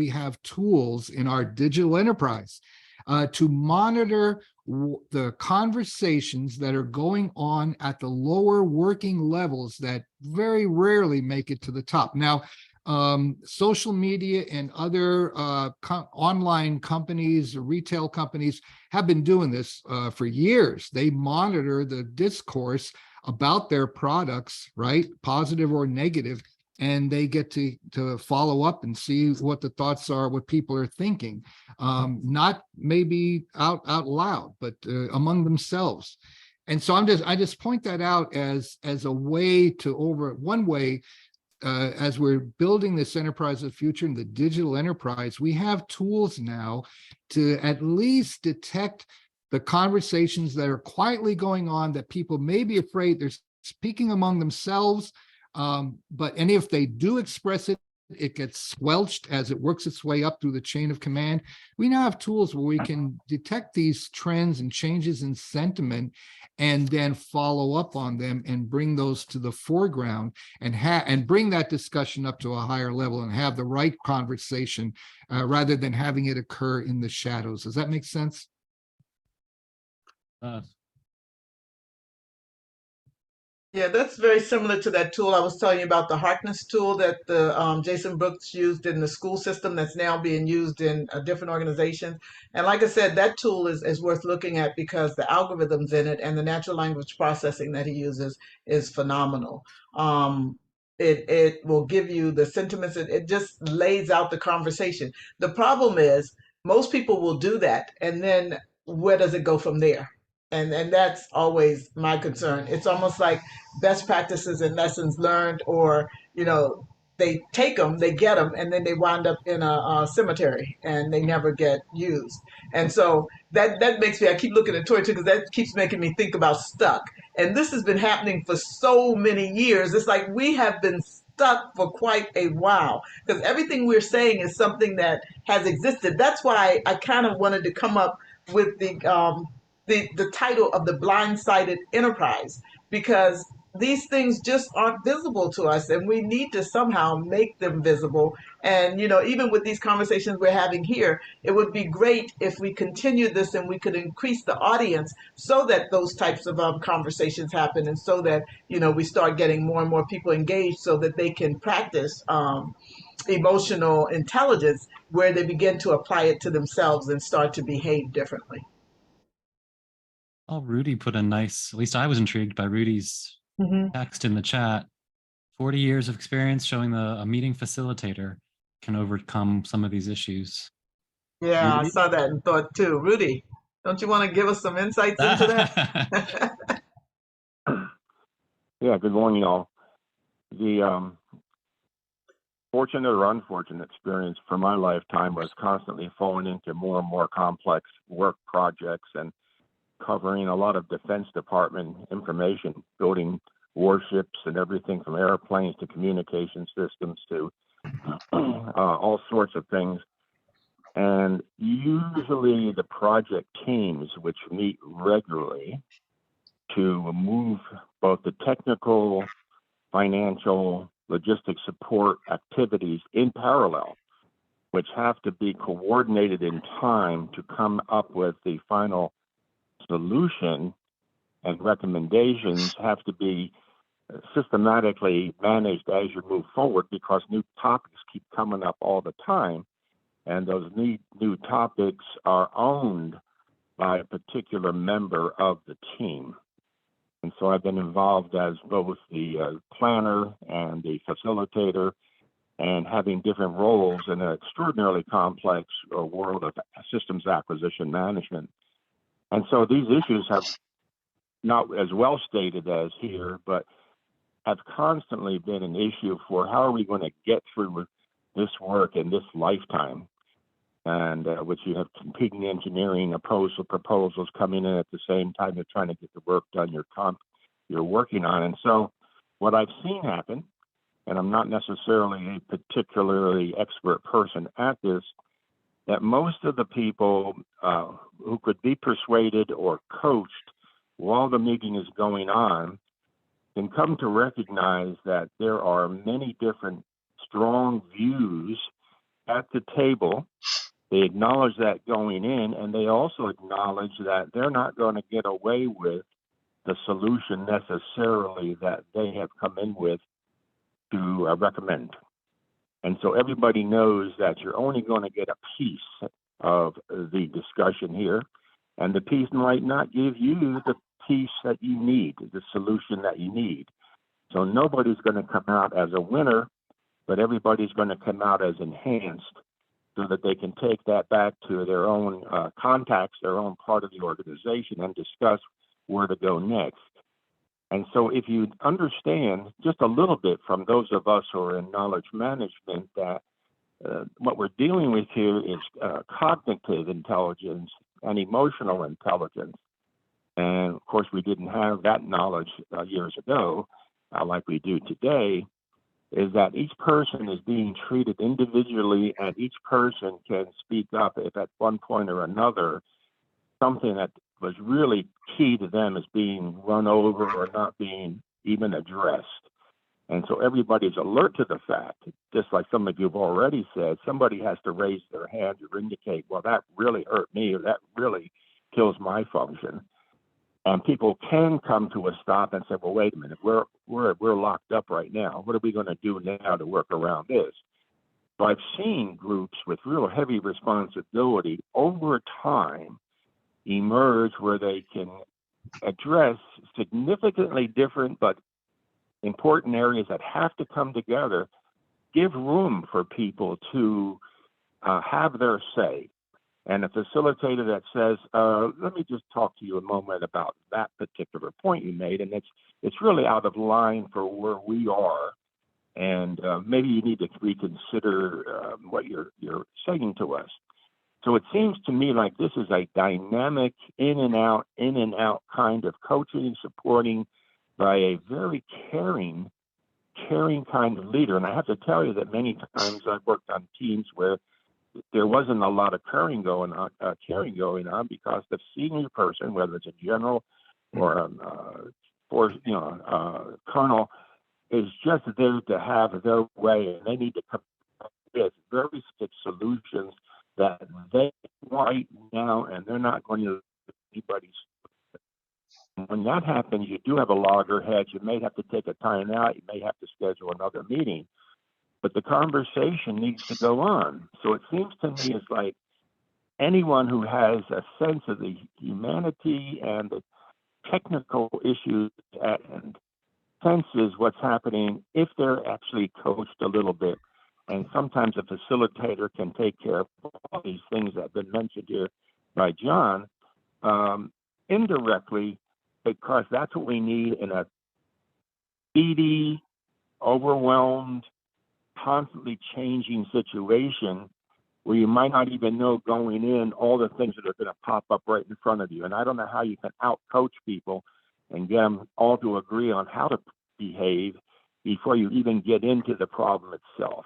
have tools in our digital enterprise to monitor the conversations that are going on at the lower working levels that very rarely make it to the top. Now, social media and other online companies, retail companies have been doing this for years. They monitor the discourse about their products, right? Positive or negative. And they get to follow up and see what the thoughts are, what people are thinking, not maybe out loud, but among themselves. And so I just point that out as a way one way, as we're building this enterprise of the future in the digital enterprise, we have tools now to at least detect the conversations that are quietly going on that people may be afraid they're speaking among themselves. But if they do express it, it gets squelched as it works its way up through the chain of command. We now have tools where we can detect these trends and changes in sentiment and then follow up on them and bring those to the foreground and bring that discussion up to a higher level and have the right conversation rather than having it occur in the shadows. Does that make sense? Yeah, that's very similar to that tool I was telling you about, the Harkness tool that the Jason Brooks used in the school system that's now being used in different organizations. And like I said, that tool is worth looking at because the algorithms in it and the natural language processing that he uses is phenomenal. It will give you the sentiments. It just lays out the conversation. The problem is most people will do that, and then where does it go from there? And that's always my concern. It's almost like best practices and lessons learned, or they take them, they get them, and then they wind up in a cemetery and they never get used. And so that makes me, I keep looking at Tori too, because that keeps making me think about stuck. And this has been happening for so many years. It's like we have been stuck for quite a while because everything we're saying is something that has existed. That's why I kind of wanted to come up with the title of the blindsided enterprise, because these things just aren't visible to us and we need to somehow make them visible. And even with these conversations we're having here, it would be great if we continue this and we could increase the audience so that those types of conversations happen, and so that we start getting more and more people engaged so that they can practice emotional intelligence, where they begin to apply it to themselves and start to behave differently. Oh, Rudy put a nice, at least I was intrigued by Rudy's text in the chat. 40 years of experience showing a meeting facilitator can overcome some of these issues. Yeah, I Rudy? saw that and thought too. Rudy, don't you want to give us some insights into that? Yeah, good morning, y'all. The fortunate or unfortunate experience for my lifetime was constantly falling into more and more complex work projects and covering a lot of Defense Department information, building warships and everything from airplanes to communication systems to all sorts of things. And usually the project teams, which meet regularly to move both the technical, financial, logistic support activities in parallel, which have to be coordinated in time to come up with the final solution, and recommendations have to be systematically managed as you move forward, because new topics keep coming up all the time. And those new topics are owned by a particular member of the team. And so I've been involved as both the planner and the facilitator, and having different roles in an extraordinarily complex world of systems acquisition management. And so these issues have not as well stated as here, but have constantly been an issue for how are we going to get through this work in this lifetime. And which you have competing engineering proposals coming in at the same time you're trying to get the work done you're working on. And so what I've seen happen, and I'm not necessarily a particularly expert person at this, that most of the people who could be persuaded or coached while the meeting is going on can come to recognize that there are many different strong views at the table. They acknowledge that going in, and they also acknowledge that they're not going to get away with the solution necessarily that they have come in with to recommend. And so everybody knows that you're only going to get a piece of the discussion here, and the piece might not give you the piece that you need, the solution that you need. So nobody's going to come out as a winner, but everybody's going to come out as enhanced, so that they can take that back to their own contacts, their own part of the organization, and discuss where to go next. And so if you understand just a little bit from those of us who are in knowledge management that what we're dealing with here is cognitive intelligence and emotional intelligence. And of course, we didn't have that knowledge years ago like we do today, is that each person is being treated individually, and each person can speak up if at one point or another something that was really key to them is being run over or not being even addressed. And so everybody's alert to the fact, just like some of you have already said, somebody has to raise their hand or indicate, well, that really hurt me, or that really kills my function. And people can come to a stop and say, well, wait a minute, we're locked up right now. What are we going to do now to work around this? So I've seen groups with real heavy responsibility over time emerge where they can address significantly different but important areas that have to come together, give room for people to have their say. And a facilitator that says, let me just talk to you a moment about that particular point you made, and it's really out of line for where we are. And maybe you need to reconsider what you're saying to us. So it seems to me like this is a dynamic in and out kind of coaching, supporting by a very caring kind of leader. And I have to tell you that many times I've worked on teams where there wasn't a lot of caring going on because the senior person, whether it's a general or colonel, is just there to have their way, and they need to come up with very specific solutions that they right now, and they're not going to anybody's. When that happens, you do have a loggerhead. You may have to take a time out. You may have to schedule another meeting, but the conversation needs to go on. So it seems to me it's like anyone who has a sense of the humanity and the technical issues and senses what's happening, if they're actually coached a little bit. And sometimes a facilitator can take care of all these things that have been mentioned here by John, indirectly, because that's what we need in a speedy, overwhelmed, constantly changing situation where you might not even know going in all the things that are going to pop up right in front of you. And I don't know how you can out-coach people and get them all to agree on how to behave before you even get into the problem itself.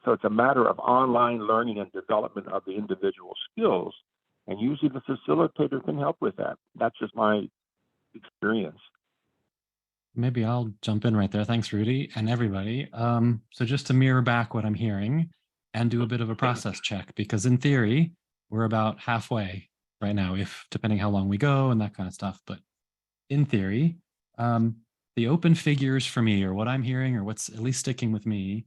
So it's a matter of online learning and development of the individual skills, and usually the facilitator can help with that. That's just my experience. Maybe I'll jump in right there. Thanks, Rudy, and everybody. So just to mirror back what I'm hearing and do a bit of a process check, because in theory, we're about halfway right now, if depending how long we go and that kind of stuff. But in theory, the open figures for me, or what I'm hearing, or what's at least sticking with me,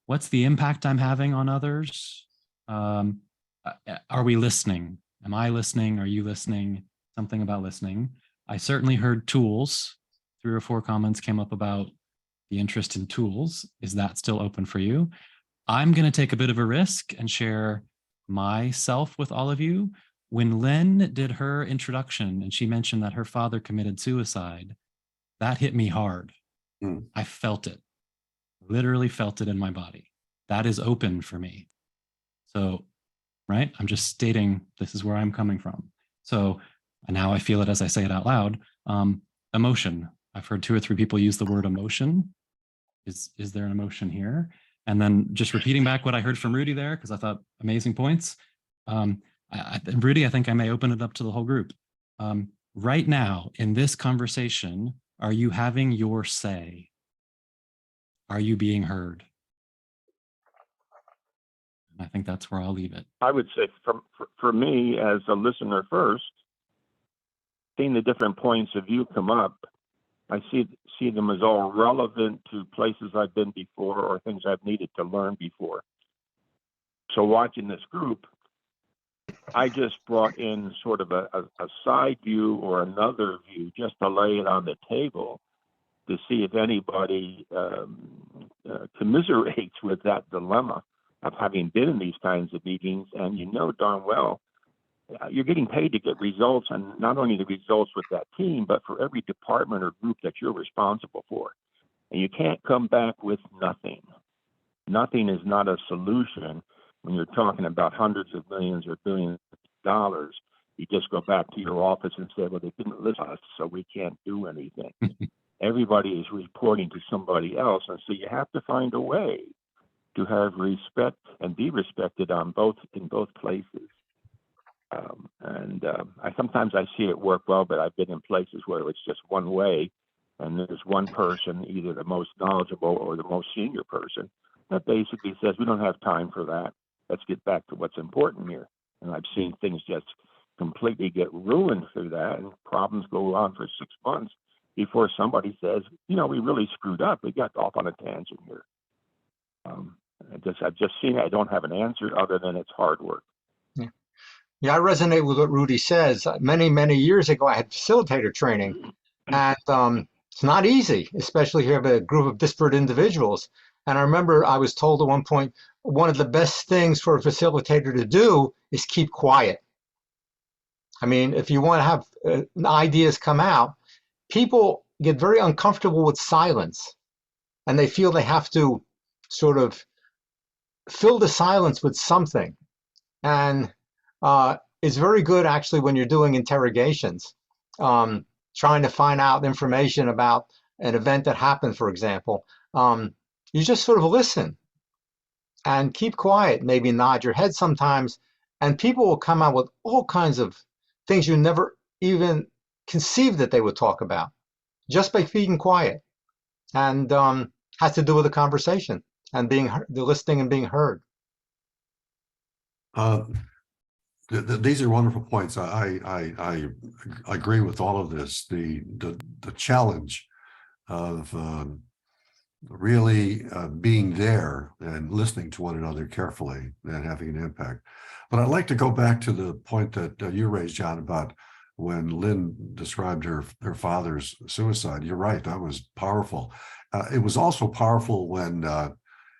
what's the impact I'm having on others? Are we listening? Am I listening? Are you listening? Something about listening. I certainly heard tools. 3 or 4 comments came up about the interest in tools. Is that still open for you? I'm going to take a bit of a risk and share myself with all of you. When Lynn did her introduction and she mentioned that her father committed suicide, that hit me hard. I felt it, literally felt it in my body. That is open for me. So, right, I'm just stating this is where I'm coming from. So, and now I feel it as I say it out loud. Emotion. I've heard 2 or 3 people use the word emotion. Is there an emotion here? And then just repeating back what I heard from Rudy there, because I thought amazing points. Rudy, I think I may open it up to the whole group. Right now in this conversation, are you having your say? Are you being heard? I think that's where I'll leave it. I would say for me as a listener first, seeing the different points of view come up, I see them as all relevant to places I've been before or things I've needed to learn before. So watching this group, I just brought in sort of a side view or another view just to lay it on the table to see if anybody commiserates with that dilemma of having been in these kinds of meetings. And you know darn well, you're getting paid to get results, and not only the results with that team, but for every department or group that you're responsible for. And you can't come back with nothing. Nothing is not a solution when you're talking about hundreds of millions or billions of dollars. You just go back to your office and say, well, they didn't listen to us, so we can't do anything. Everybody is reporting to somebody else, and so you have to find a way to have respect and be respected in both places. Sometimes I see it work well, but I've been in places where it's just one way, and there's one person, either the most knowledgeable or the most senior person, that basically says, we don't have time for that. Let's get back to what's important here. And I've seen things just completely get ruined through that, and problems go on for 6 months before somebody says, we really screwed up. We got off on a tangent here. I've just seen it. I don't have an answer other than it's hard work. Yeah, I resonate with what Rudy says. Many, many years ago, I had facilitator training, and it's not easy, especially if you have a group of disparate individuals. And I remember I was told at one point, one of the best things for a facilitator to do is keep quiet. I mean, if you want to have ideas come out, people get very uncomfortable with silence, and they feel they have to sort of fill the silence with something. And it's very good actually when you're doing interrogations, trying to find out information about an event that happened, for example. You just sort of listen and keep quiet, maybe nod your head sometimes, and people will come out with all kinds of things you never even conceived that they would talk about just by being quiet. And has to do with the conversation and the listening and being heard. These are wonderful points. I agree with all of this. The challenge of really being there and listening to one another carefully and having an impact. But I'd like to go back to the point that you raised, John, about when Lynn described her father's suicide. You're right, that was powerful. It was also powerful when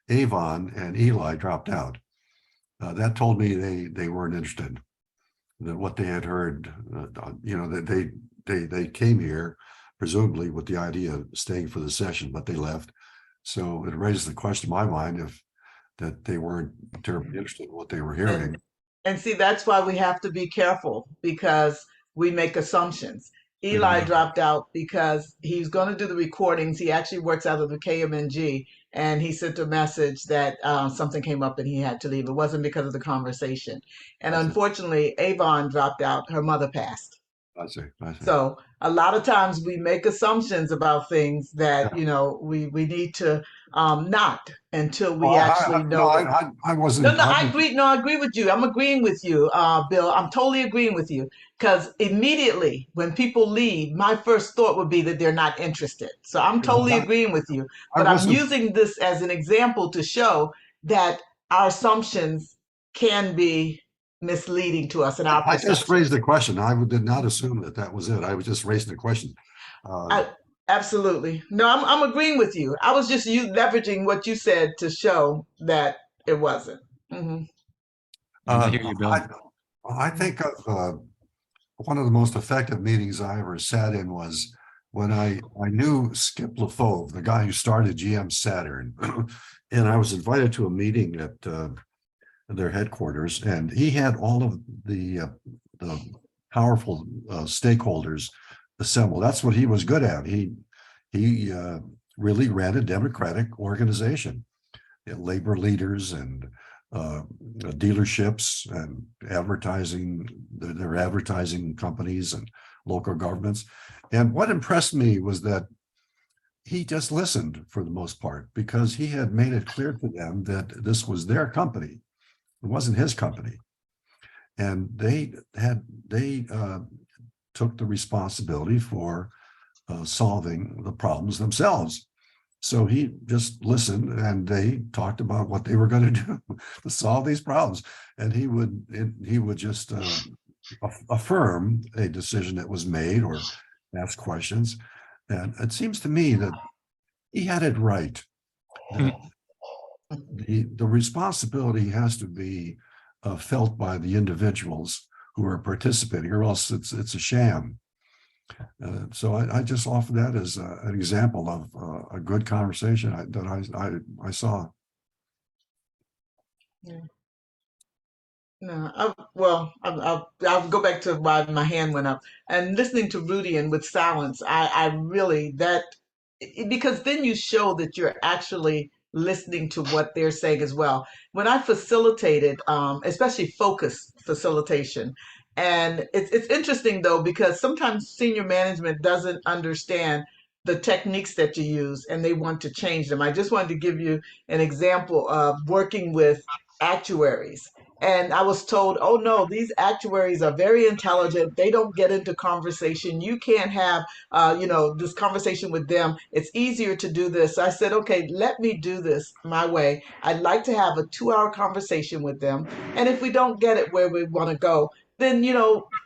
Avon and Eli dropped out. That told me they weren't interested. That what they had heard, that they came here presumably with the idea of staying for the session, but they left. So it raises the question in my mind that they weren't terribly interested in what they were hearing. And see, that's why we have to be careful, because we make assumptions. Eli dropped out because he's going to do the recordings. He actually works out of the KMNG, and he sent a message that something came up and he had to leave. It wasn't because of the conversation. And unfortunately, Avon dropped out. Her mother passed. I see. So a lot of times we make assumptions about things that, we need to not until we actually know. I wasn't. I agree. No, I agree with you. I'm agreeing with you, Bill. I'm totally agreeing with you, because immediately when people leave, my first thought would be that they're not interested. So I'm totally agreeing with you. But I'm using this as an example to show that our assumptions can be misleading to us in our perception. I just raised the question. I did not assume that was it. I was just raising the question. Absolutely. No, I'm agreeing with you. I was just leveraging what you said to show that it wasn't. Mm-hmm. I hear you, Bill. I think of one of the most effective meetings I ever sat in was when I knew Skip LaFauve, the guy who started GM Saturn, and I was invited to a meeting at their headquarters, and he had all of the powerful stakeholders assembled. That's what he was good at. He really ran a democratic organization. Labor leaders and dealerships and advertising, their advertising companies and local governments. And what impressed me was that he just listened for the most part, because he had made it clear to them that this was their company. It wasn't his company. And they took the responsibility for solving the problems themselves. So he just listened, and they talked about what they were going to do to solve these problems. And he would just affirm a decision that was made or ask questions. And it seems to me that he had it right. The responsibility has to be felt by the individuals who are participating, or else it's a sham. So I just offer that as an example of a good conversation that I saw. Yeah. No, I'll go back to why my hand went up. And listening to Rudy and with silence, I really, because then you show that you're actually listening to what they're saying as well. When I facilitated, especially focus facilitation, and it's interesting though, because sometimes senior management doesn't understand the techniques that you use and they want to change them. I just wanted to give you an example of working with actuaries. And I was told, oh no, these actuaries are very intelligent. They don't get into conversation. You can't have, this conversation with them. It's easier to do this. So I said, okay, let me do this my way. I'd like to have a 2-hour conversation with them. And if we don't get it where we want to go, then,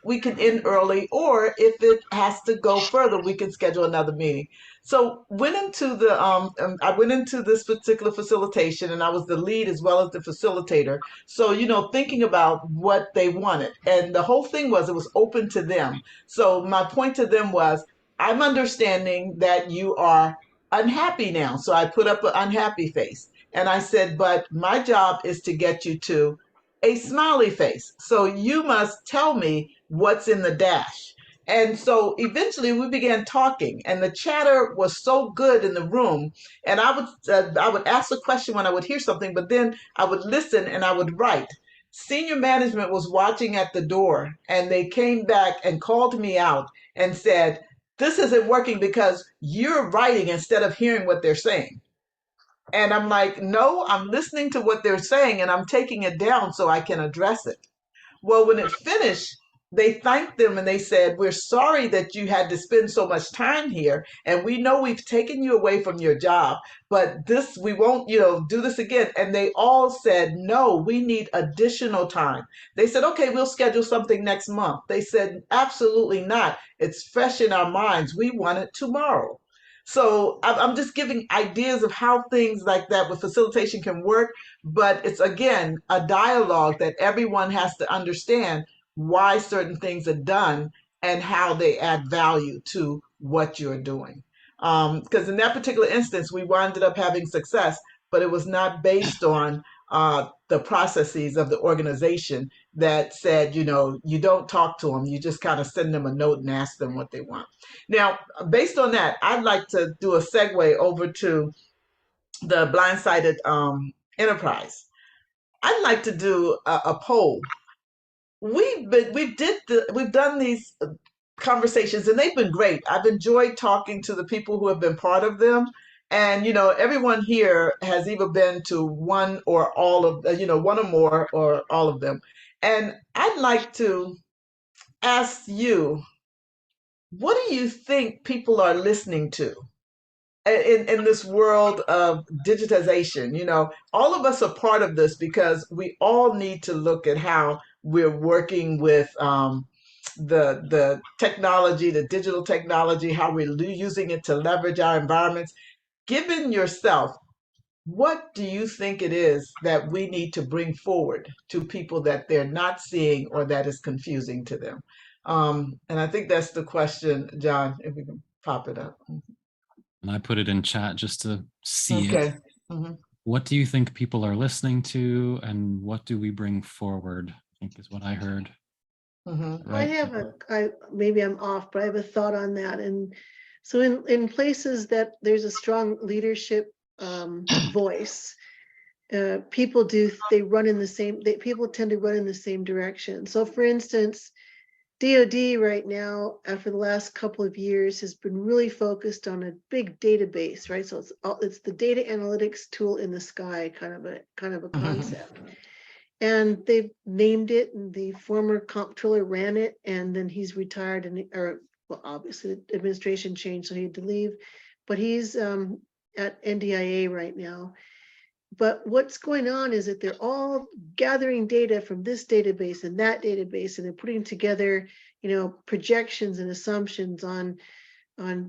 we can end early. Or if it has to go further, we can schedule another meeting. So I went into this particular facilitation, and I was the lead as well as the facilitator. So, thinking about what they wanted. And the whole thing was, it was open to them. So my point to them was, I'm understanding that you are unhappy now. So I put up an unhappy face. And I said, but my job is to get you to a smiley face. So you must tell me what's in the dash. And so eventually we began talking, and the chatter was so good in the room. And I would ask a question when I would hear something, but then I would listen and I would write. Senior management was watching at the door, and they came back and called me out and said, "This isn't working because you're writing instead of hearing what they're saying." And I'm like, "No, I'm listening to what they're saying and I'm taking it down so I can address it." Well, when it finished, they thanked them and they said, "We're sorry that you had to spend so much time here. And we know we've taken you away from your job, but we won't, do this again." And they all said, "No, we need additional time." They said, "Okay, we'll schedule something next month." They said, "Absolutely not. It's fresh in our minds. We want it tomorrow." So I'm just giving ideas of how things like that with facilitation can work, but it's again a dialogue that everyone has to understand why certain things are done and how they add value to what you're doing. Because in that particular instance, we wound up having success, but it was not based on the processes of the organization that said, you don't talk to them, you just kind of send them a note and ask them what they want. Now, based on that, I'd like to do a segue over to the blindsided enterprise. I'd like to do a poll. We've done these conversations and they've been great. I've enjoyed talking to the people who have been part of them. And everyone here has either been to one or all of one or more or all of them. And I'd like to ask you, what do you think people are listening to in this world of digitization? All of us are part of this because we all need to look at how we're working with the technology, the digital technology, how we're using it to leverage our environments. Given yourself, what do you think it is that we need to bring forward to people that they're not seeing or that is confusing to them? And I think that's the question, John, if we can pop it up. And I put it in chat just to see Okay. it. Hmm. What do you think people are listening to, and what do we bring forward? I think is what I heard. Hmm. I Right? have maybe I'm off, but I have a thought on that. And so in places that there's a strong leadership voice, people tend to run in the same direction. So for instance, DoD right now, for the last couple of years, has been really focused on a big database, right? So it's the data analytics tool in the sky, kind of a concept. And they've named it, and the former comptroller ran it, and then he's retired, well, obviously the administration changed, so he had to leave. But he's at NDIA right now. But what's going on is that they're all gathering data from this database and that database, and they're putting together, projections and assumptions on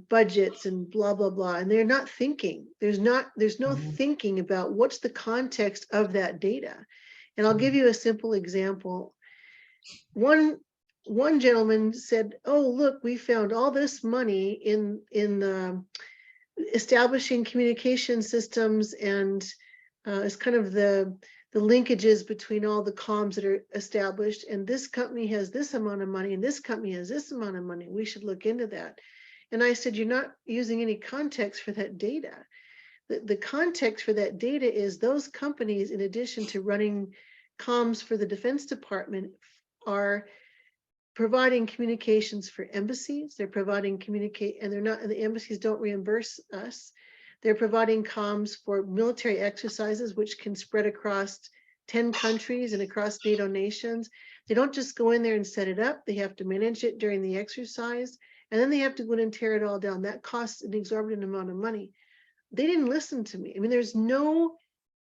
budgets and blah, blah, blah. And they're not thinking. There's no thinking about what's the context of that data. And I'll give you a simple example. One gentleman said, "Oh, look, we found all this money in establishing communication systems, and it's kind of the linkages between all the comms that are established. And this company has this amount of money, and this company has this amount of money. We should look into that." And I said, "You're not using any context for that data. The context for that data is those companies, in addition to running comms for the Defense Department, are providing communications for embassies. They're providing and the embassies don't reimburse us. They're providing comms for military exercises, which can spread across 10 countries and across NATO nations. They don't just go in there and set it up. They have to manage it during the exercise, and then they have to go in and tear it all down. That costs an exorbitant amount of money. They didn't listen to me. I mean, there's no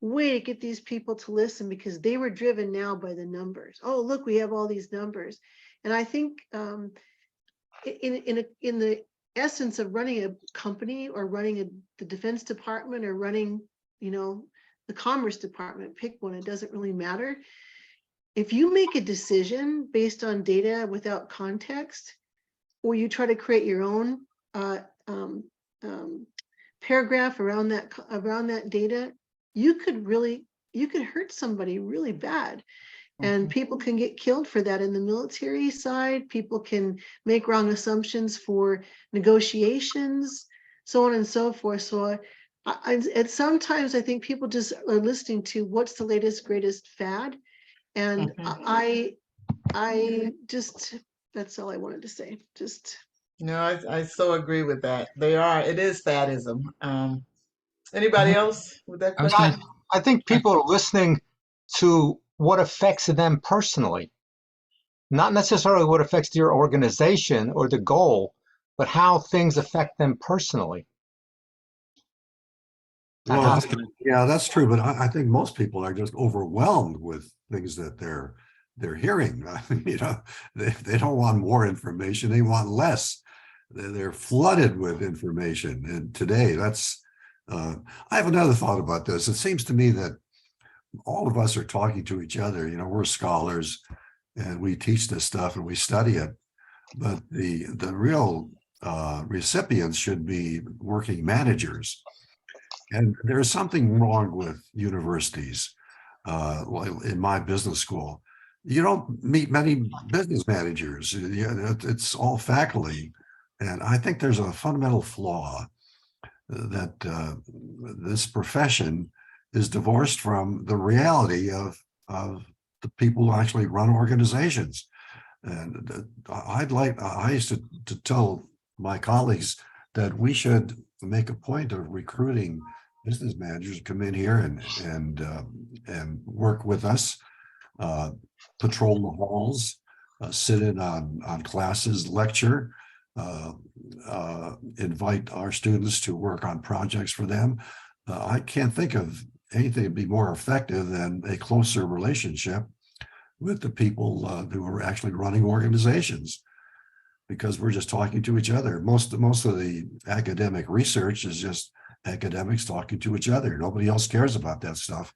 way to get these people to listen because they were driven now by the numbers. Oh, look, we have all these numbers. And I think in the essence of running a company or running the Defense Department or running, the Commerce Department, pick one, it doesn't really matter. If you make a decision based on data without context, or you try to create your own paragraph around that data, you could hurt somebody really bad. And people can get killed for that in the military side. People can make wrong assumptions for negotiations, so on and so forth. So sometimes I think people just are listening to what's the latest, greatest fad. And I just, that's all I wanted to say. No, I so agree with that. It is fadism. Anybody else with that I was question? gonna, I think people are listening to what affects them personally, not necessarily what affects your organization or the goal, but how things affect them personally. And Well, how, yeah, that's true, but I think most people are just overwhelmed with things that they're hearing. They don't want more information; they want less. They're flooded with information, and today that's. I have another thought about this. It seems to me that all of us are talking to each other. We're scholars, and we teach this stuff and we study it, but the real recipients should be working managers. And there's something wrong with universities. In my business school, you don't meet many business managers. It's all faculty. And I think there's a fundamental flaw that this profession is divorced from the reality of the people who actually run organizations. And I used to tell my colleagues that we should make a point of recruiting business managers to come in here and work with us, patrol the halls, sit in on classes, lecture, invite our students to work on projects for them. I can't think of anything to be more effective than a closer relationship with the people who are actually running organizations, because we're just talking to each other. Most of the academic research is just academics talking to each other. Nobody else cares about that stuff.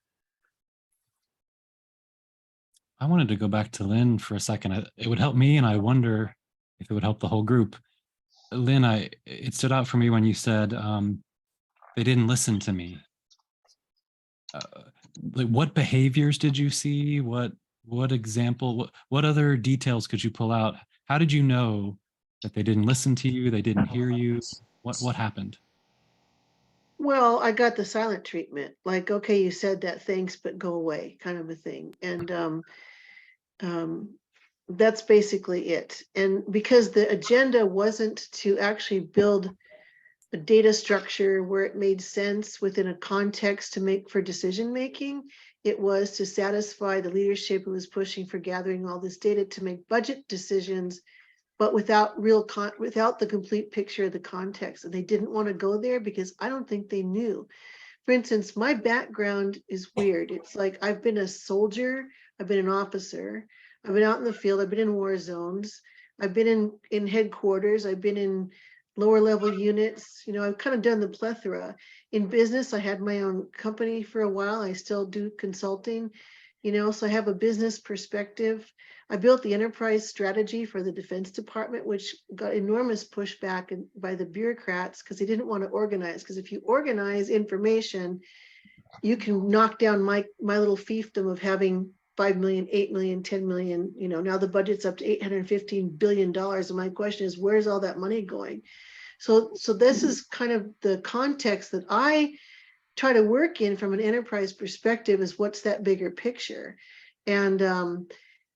I wanted to go back to Lynn for a second. It would help me, and I wonder if it would help the whole group. Lynn, it stood out for me when you said they didn't listen to me. Like, what behaviors did you see? What example? What other details could you pull out? How did you know that they didn't listen to you? They didn't hear you? What happened? Well, I got the silent treatment, like, okay, you said that, thanks, but go away, kind of a thing. And that's basically it. And because the agenda wasn't to actually build a data structure where it made sense within a context to make for decision making, it was to satisfy the leadership who was pushing for gathering all this data to make budget decisions, but without without the complete picture of the context. And they didn't want to go there because I don't think they knew. For instance, my background is weird. It's like I've been a soldier, I've been an officer, I've been out in the field, I've been in war zones, I've been in headquarters, I've been in lower level units. I've kind of done the plethora. In business, I had my own company for a while. I still do consulting, so I have a business perspective. I built the enterprise strategy for the Defense Department, which got enormous pushback by the bureaucrats because they didn't want to organize. Because if you organize information, you can knock down my little fiefdom of having 5 million, 8 million, 10 million, now the budget's up to $815 billion. And my question is, where's all that money going? So this is kind of the context that I try to work in from an enterprise perspective, is what's that bigger picture? And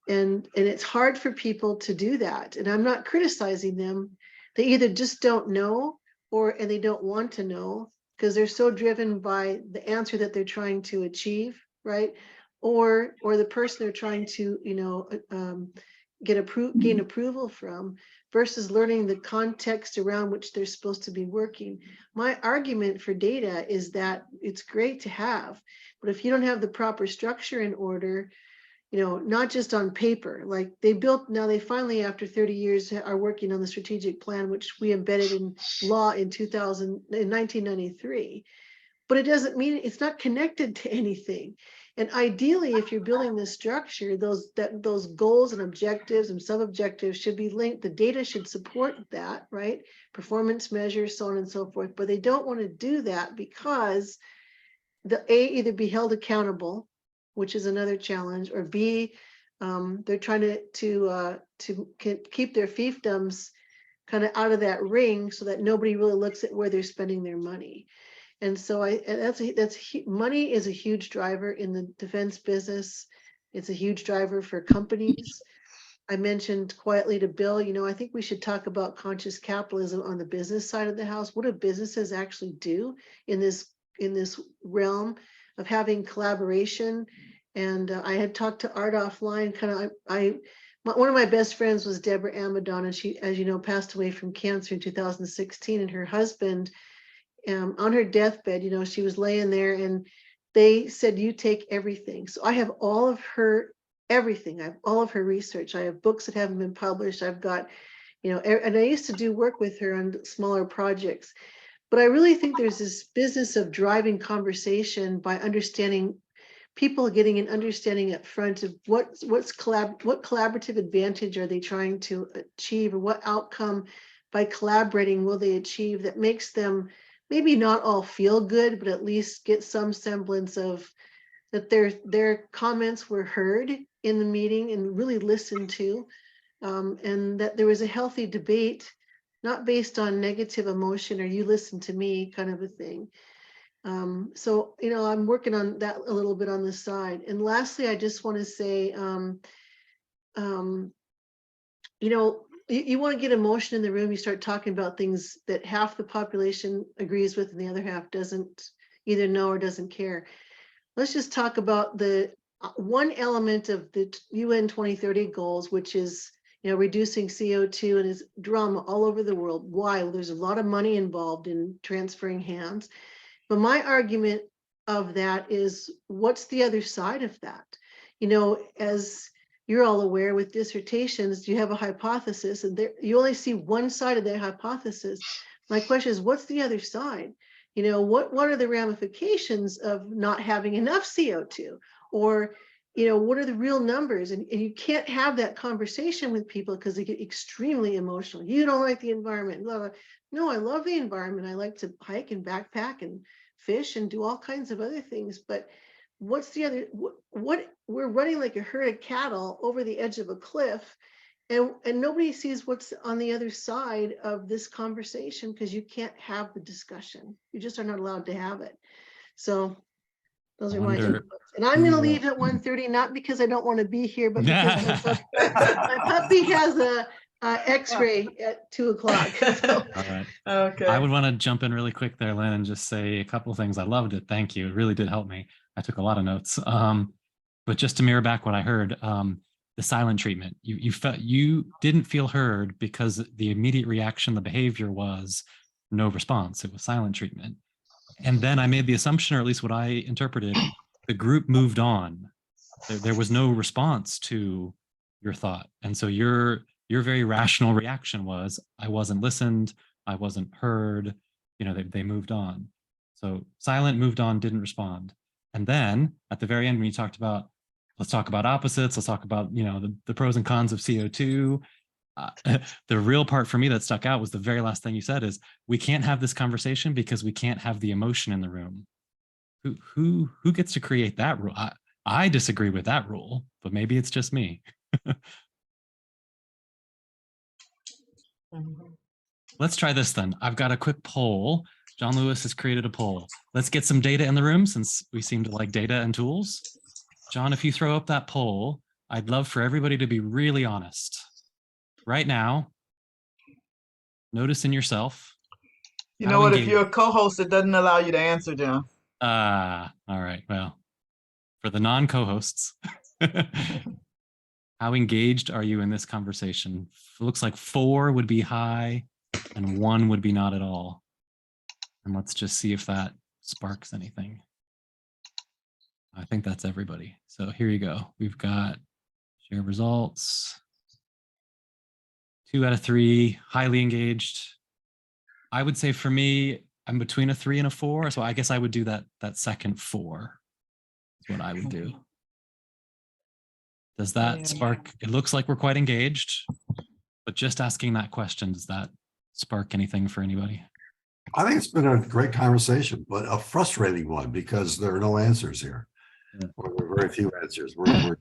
it's hard for people to do that. And I'm not criticizing them. They either just don't know and they don't want to know because they're so driven by the answer that they're trying to achieve, right? or the person they're trying to, gain approval from, versus learning the context around which they're supposed to be working. My argument for data is that it's great to have, but if you don't have the proper structure in order, not just on paper, like now they finally, after 30 years, are working on the strategic plan, which we embedded in law in 1993. But it doesn't mean it's not connected to anything. And ideally, if you're building this structure, those goals and objectives and sub-objectives should be linked. The data should support that, right? Performance measures, so on and so forth. But they don't want to do that because either be held accountable, which is another challenge, or B, they're trying to keep their fiefdoms kind of out of that ring so that nobody really looks at where they're spending their money. And so money is a huge driver in the defense business. It's a huge driver for companies. I mentioned quietly to Bill, I think we should talk about conscious capitalism on the business side of the house. What do businesses actually do in this realm of having collaboration? And I had talked to Art offline. One of my best friends was Deborah Amadon, and she, as you know, passed away from cancer in 2016. And her husband, on her deathbed, she was laying there, and they said, "You take everything." So I have all of her everything. I have all of her research. I have books that haven't been published. I've got, and I used to do work with her on smaller projects. But I really think there's this business of driving conversation by understanding people, getting an understanding up front of what collaborative advantage are they trying to achieve, or what outcome by collaborating will they achieve that makes them maybe not all feel good, but at least get some semblance of that their comments were heard in the meeting and really listened to, and that there was a healthy debate, not based on negative emotion or you listen to me kind of a thing. So, I'm working on that a little bit on the side. And lastly, I just want to say, you want to get emotion in the room, you start talking about things that half the population agrees with and the other half doesn't either know or doesn't care. Let's just talk about the one element of the UN 2030 goals, which is, reducing CO2, and is drama all over the world. Why? Well, there's a lot of money involved in transferring hands. But my argument of that is, what's the other side of that? As you're all aware, with dissertations, you have a hypothesis, and you only see one side of that hypothesis. My question is, what's the other side? What are the ramifications of not having enough CO2? Or, what are the real numbers? And you can't have that conversation with people because they get extremely emotional. You don't like the environment. Blah, blah. No, I love the environment. I like to hike and backpack and fish and do all kinds of other things. But what's the other, what we're running like a herd of cattle over the edge of a cliff, and nobody sees what's on the other side of this conversation, because you can't have the discussion. You just are not allowed to have it. So those are my inputs. And I'm going to leave at 1:30, not because I don't want to be here, but because my puppy has a X-ray at 2 o'clock. So. All right. Okay. I would want to jump in really quick there, Lynn, and just say a couple of things. I loved it. Thank you. It really did help me. I took a lot of notes. But just to mirror back what I heard, the silent treatment, you didn't feel heard because the immediate reaction, the behavior was no response. It was silent treatment. And then I made the assumption, or at least what I interpreted, the group moved on. There was no response to your thought. And so your very rational reaction was, I wasn't listened, I wasn't heard, they moved on. So silent, moved on, didn't respond. And then at the very end, when you talked about, let's talk about opposites, let's talk about, the pros and cons of CO2. The real part for me that stuck out was the very last thing you said is, we can't have this conversation because we can't have the emotion in the room. Who gets to create that rule? I disagree with that rule, but maybe it's just me. Let's try this then. I've got a quick poll. John Lewis has created a poll. Let's get some data in the room, since we seem to like data and tools. John, if you throw up that poll, I'd love for everybody to be really honest. Right now, notice in yourself. You know what? If you're a co-host, it doesn't allow you to answer, John. All right. Well, for the non-co-hosts. How engaged are you in this conversation? It looks like 4 would be high and 1 would be not at all. And let's just see if that sparks anything. I think that's everybody. So here you go. We've got share results. 2 out of 3, highly engaged. I would say for me, I'm between a 3 and a 4. So I guess I would do that second 4 is what I would do. Does that spark? It looks like we're quite engaged, but just asking that question, does that spark anything for anybody? I think it's been a great conversation, but a frustrating one because there are no answers here. Yeah. Or there are very few answers. We're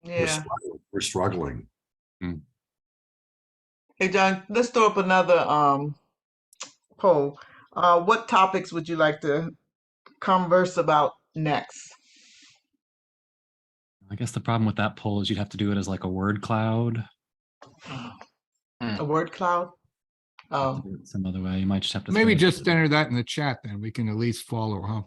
Yeah. struggling. Hey, John, let's throw up another poll. What topics would you like to converse about next? I guess the problem with that poll is you'd have to do it as like a word cloud. A word cloud? Oh, Do it some other way. You might just have to Maybe throw it just enter that in the chat, then we can at least follow, huh?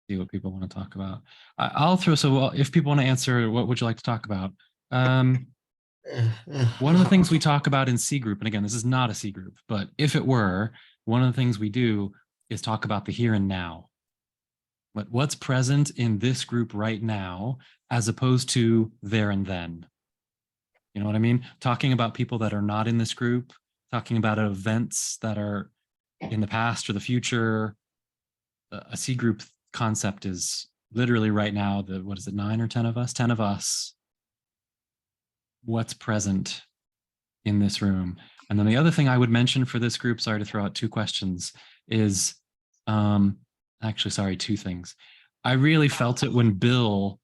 see what people want to talk about. I'll throw, so if people want to answer, what would you like to talk about? One of the things we talk about in C group, and again, this is not a C group, but if it were, one of the things we do is talk about the here and now. What's present in this group right now, as opposed to there and then. You know what I mean? Talking about people that are not in this group, talking about events that are in the past or the future. A C group concept is literally right now, what is it, 9 or 10 of us? 10 of us. What's present in this room? And then the other thing I would mention for this group, sorry to throw out 2 questions, is actually, sorry, 2 things. I really felt it when Bill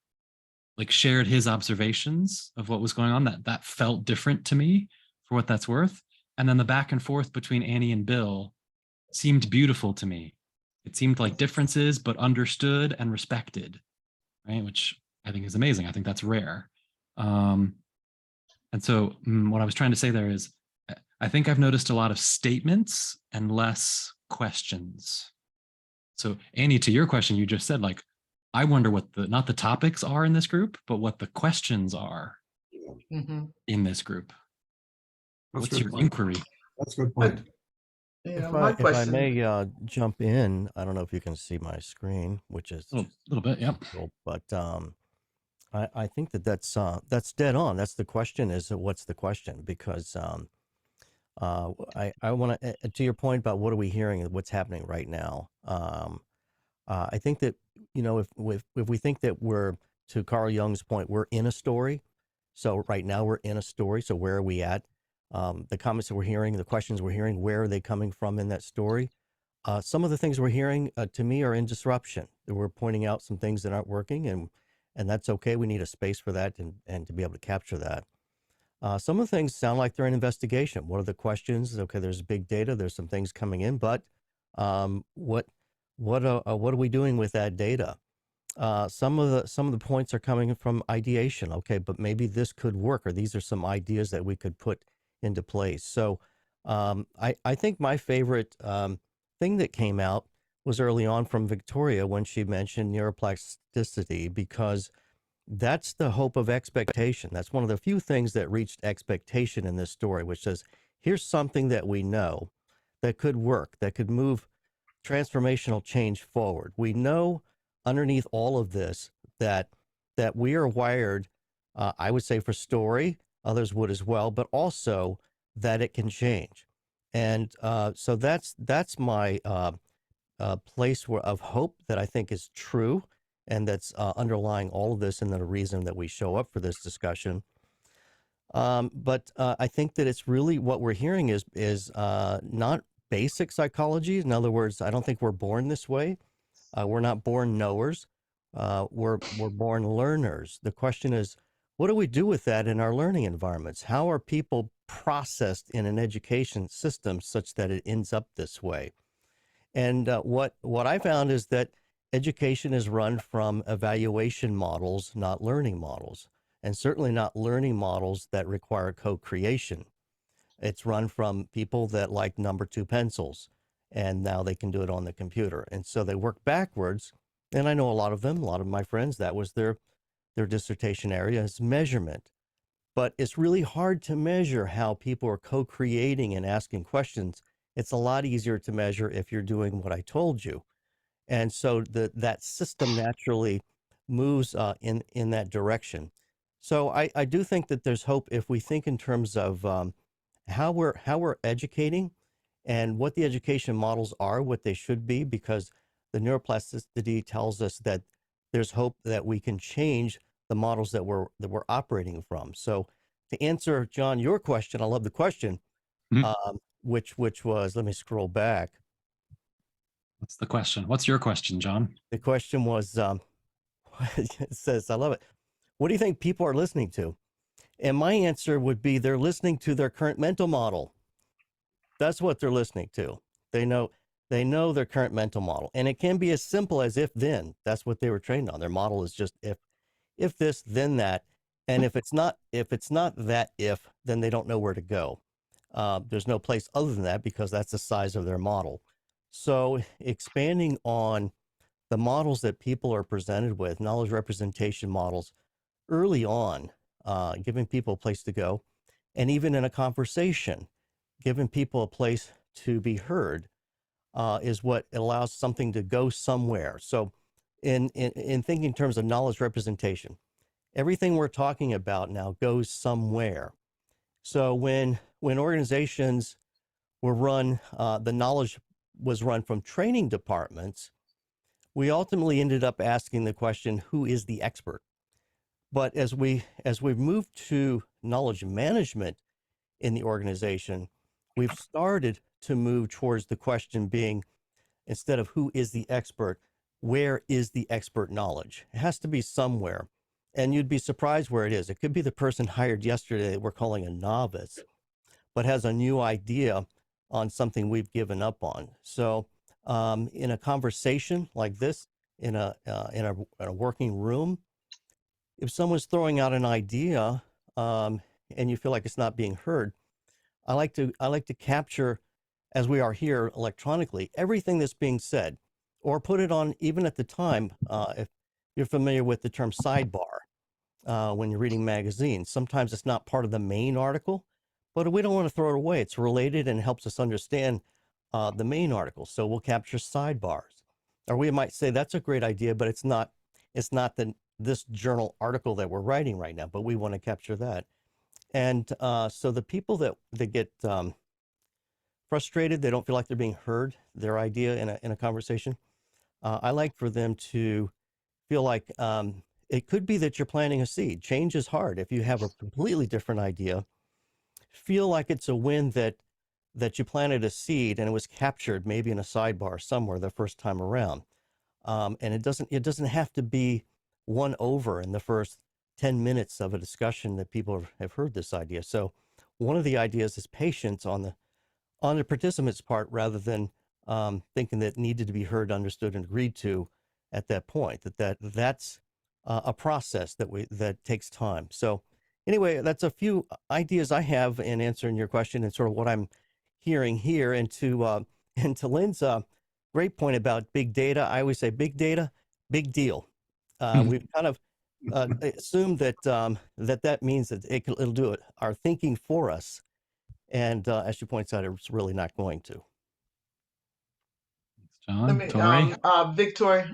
shared his observations of what was going on, that felt different to me for what that's worth. And then the back and forth between Annie and Bill seemed beautiful to me. It seemed like differences, but understood and respected, right? Which I think is amazing. I think that's rare. And so what I was trying to say there is, I think I've noticed a lot of statements and less questions. So Annie, to your question, you just said, I wonder what not the topics are in this group, but what the questions are in this group. What's your inquiry? That's a good point. yeah, If I may jump in, I don't know if you can see my screen, which is A little bit, yep. difficult, but I think that's dead on. That's the question, is what's the question? Because I want to your point about what are we hearing, what's happening right now. I think that, if we think that we're, to Carl Jung's point, we're in a story. So right now we're in a story. So where are we at? The comments that we're hearing, the questions we're hearing, where are they coming from in that story? Some of the things we're hearing, to me, are in disruption. We're pointing out some things that aren't working, and that's okay. We need a space for that and to be able to capture that. Some of the things sound like they're in investigation. What are the questions? Okay, there's big data. There's some things coming in, but what are we doing with that data? Some of the points are coming from ideation. Okay, but maybe this could work, or these are some ideas that we could put into place. So I think my favorite thing that came out was early on from Victoria when she mentioned neuroplasticity, because that's the hope of expectation. That's one of the few things that reached expectation in this story, which says, here's something that we know that could work, that could move transformational change forward. We know underneath all of this that we are wired, I would say, for story. Others would as well, but also that it can change. And so that's my place of hope that I think is true, and that's underlying all of this, and the reason that we show up for this discussion. But I think that it's really what we're hearing is not basic psychology. In other words, I don't think we're born this way. We're not born knowers. We're born learners. The question is, what do we do with that in our learning environments? How are people processed in an education system such that it ends up this way? And what I found is that education is run from evaluation models, not learning models, and certainly not learning models that require co-creation. It's run from people that like number 2 pencils, and now they can do it on the computer. And so they work backwards and I know a lot of them, a lot of my friends, that was their dissertation area is measurement. But it's really hard to measure how people are co-creating and asking questions. It's a lot easier to measure if you're doing what I told you. And so that system naturally moves in that direction. So I do think that there's hope if we think in terms of how we're educating and what the education models are, what they should be, because the neuroplasticity tells us that there's hope that we can change the models that we're operating from. So to answer, John, your question, I love the question, which was, let me scroll back. What's the question? What's your question, John? The question was, it says, I love it. What do you think people are listening to? And my answer would be they're listening to their current mental model. That's what they're listening to. They know their current mental model. And it can be as simple as if then. That's what they were trained on. Their model is just if this, then that. And if it's not that if, then they don't know where to go. There's no place other than that because that's the size of their model. So expanding on the models that people are presented with, knowledge representation models, early on, giving people a place to go, and even in a conversation, giving people a place to be heard is what allows something to go somewhere. So in thinking in terms of knowledge representation, everything we're talking about now goes somewhere. So when organizations were run, the knowledge was run from training departments, we ultimately ended up asking the question, who is the expert? But as we've moved to knowledge management in the organization, we've started to move towards the question being, instead of who is the expert, where is the expert knowledge? It has to be somewhere. And you'd be surprised where it is. It could be the person hired yesterday that we're calling a novice, but has a new idea on something we've given up on. So in a conversation like this, in a working room, if someone's throwing out an idea and you feel like it's not being heard, I like to capture, as we are here electronically, everything that's being said, or put it on even at the time. If you're familiar with the term sidebar, when you're reading magazines, sometimes it's not part of the main article, but we don't want to throw it away. It's related and helps us understand the main article. So we'll capture sidebars, or we might say that's a great idea, but it's not this journal article that we're writing right now, but we want to capture that. And so the people that get frustrated, they don't feel like they're being heard, their idea in a conversation, I like for them to feel like it could be that you're planting a seed. Change is hard. If you have a completely different idea, feel like it's a win that you planted a seed and it was captured maybe in a sidebar somewhere the first time around. And it doesn't have to be won over in the first 10 minutes of a discussion that people have heard this idea. So one of the ideas is patience on the participant's part, rather than thinking that it needed to be heard, understood, and agreed to at that point. That's a process that takes time. So anyway, that's a few ideas I have in answering your question and sort of what I'm hearing here. And to Lynn's great point about big data, I always say big data, big deal. We've kind of assumed that that means that it'll do our thinking for us. And as she points out, it's really not going to. Thanks, John. Tori? Victoria.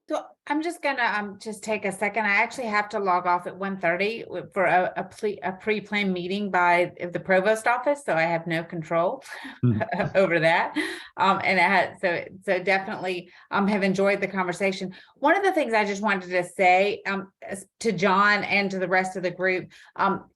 So I'm just gonna just take a second. I actually have to log off at 1:30 for a pre-planned meeting by the provost office, so I have no control over that. And so definitely have enjoyed the conversation. One of the things I just wanted to say to John and to the rest of the group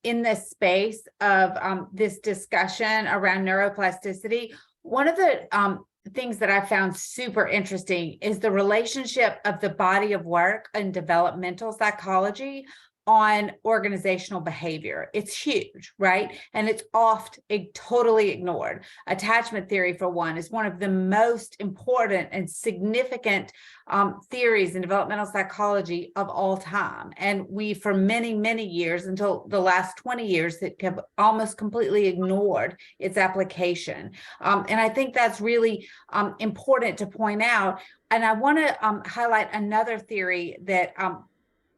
in this space of this discussion around neuroplasticity, one of the things that I found super interesting is the relationship of the body of work in developmental psychology on organizational behavior. It's huge, right? And it's oft totally ignored. Attachment theory, for one, is one of the most important and significant theories in developmental psychology of all time. And we, for many, many years, until the last 20 years, have almost completely ignored its application. And I think that's really important to point out. I want to highlight another theory that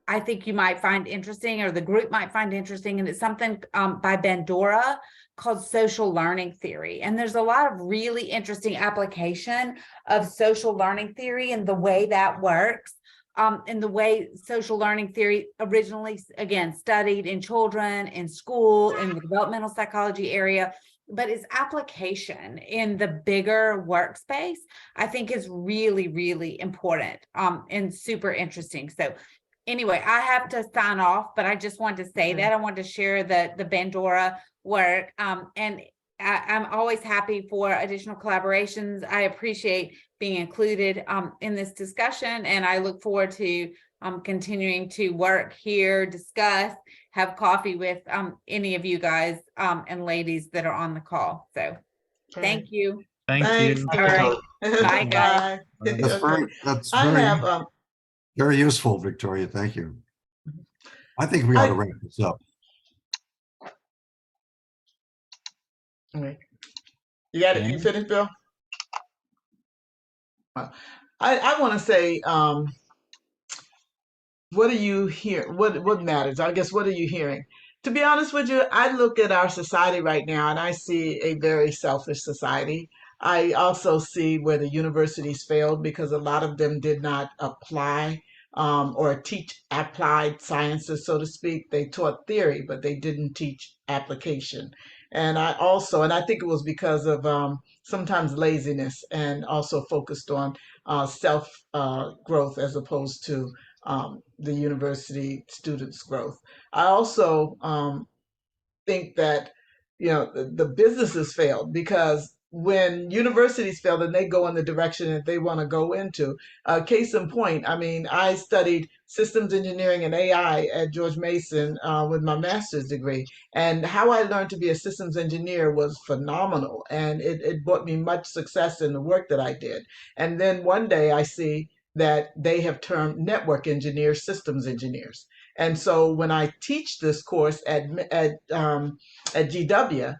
I think you might find interesting, or the group might find interesting, and it's something by Bandura called social learning theory. And there's a lot of really interesting application of social learning theory and the way that works. And the way social learning theory originally, again, studied in children, in school, in the developmental psychology area, but its application in the bigger workspace, I think is really, really important and super interesting. So anyway, I have to sign off, but I just wanted to say that. I wanted to share the Bandura work. And I'm always happy for additional collaborations. I appreciate being included in this discussion, and I look forward to continuing to work here, discuss, have coffee with any of you guys and ladies that are on the call. So thank you. Thank you. All right. Bye, guys. That's I very, have very useful, Victoria. Thank you. I think we ought to wrap this up. okay. You got it. You finished, Bill? I want to say, what do you hear? What matters? I guess, what are you hearing? To be honest with you, I look at our society right now and I see a very selfish society. I also see where the universities failed because a lot of them did not apply or teach applied sciences, so to speak. They taught theory, but they didn't teach application. And I think it was because of sometimes laziness, and also focused on self growth as opposed to the university students' growth. I also think that the businesses failed because when universities fail, then they go in the direction that they want to go into. Case in point, I mean, I studied systems engineering and AI at George Mason with my master's degree, and how I learned to be a systems engineer was phenomenal, and it brought me much success in the work that I did. And then one day I see that they have termed network engineers systems engineers. And so when I teach this course at GW,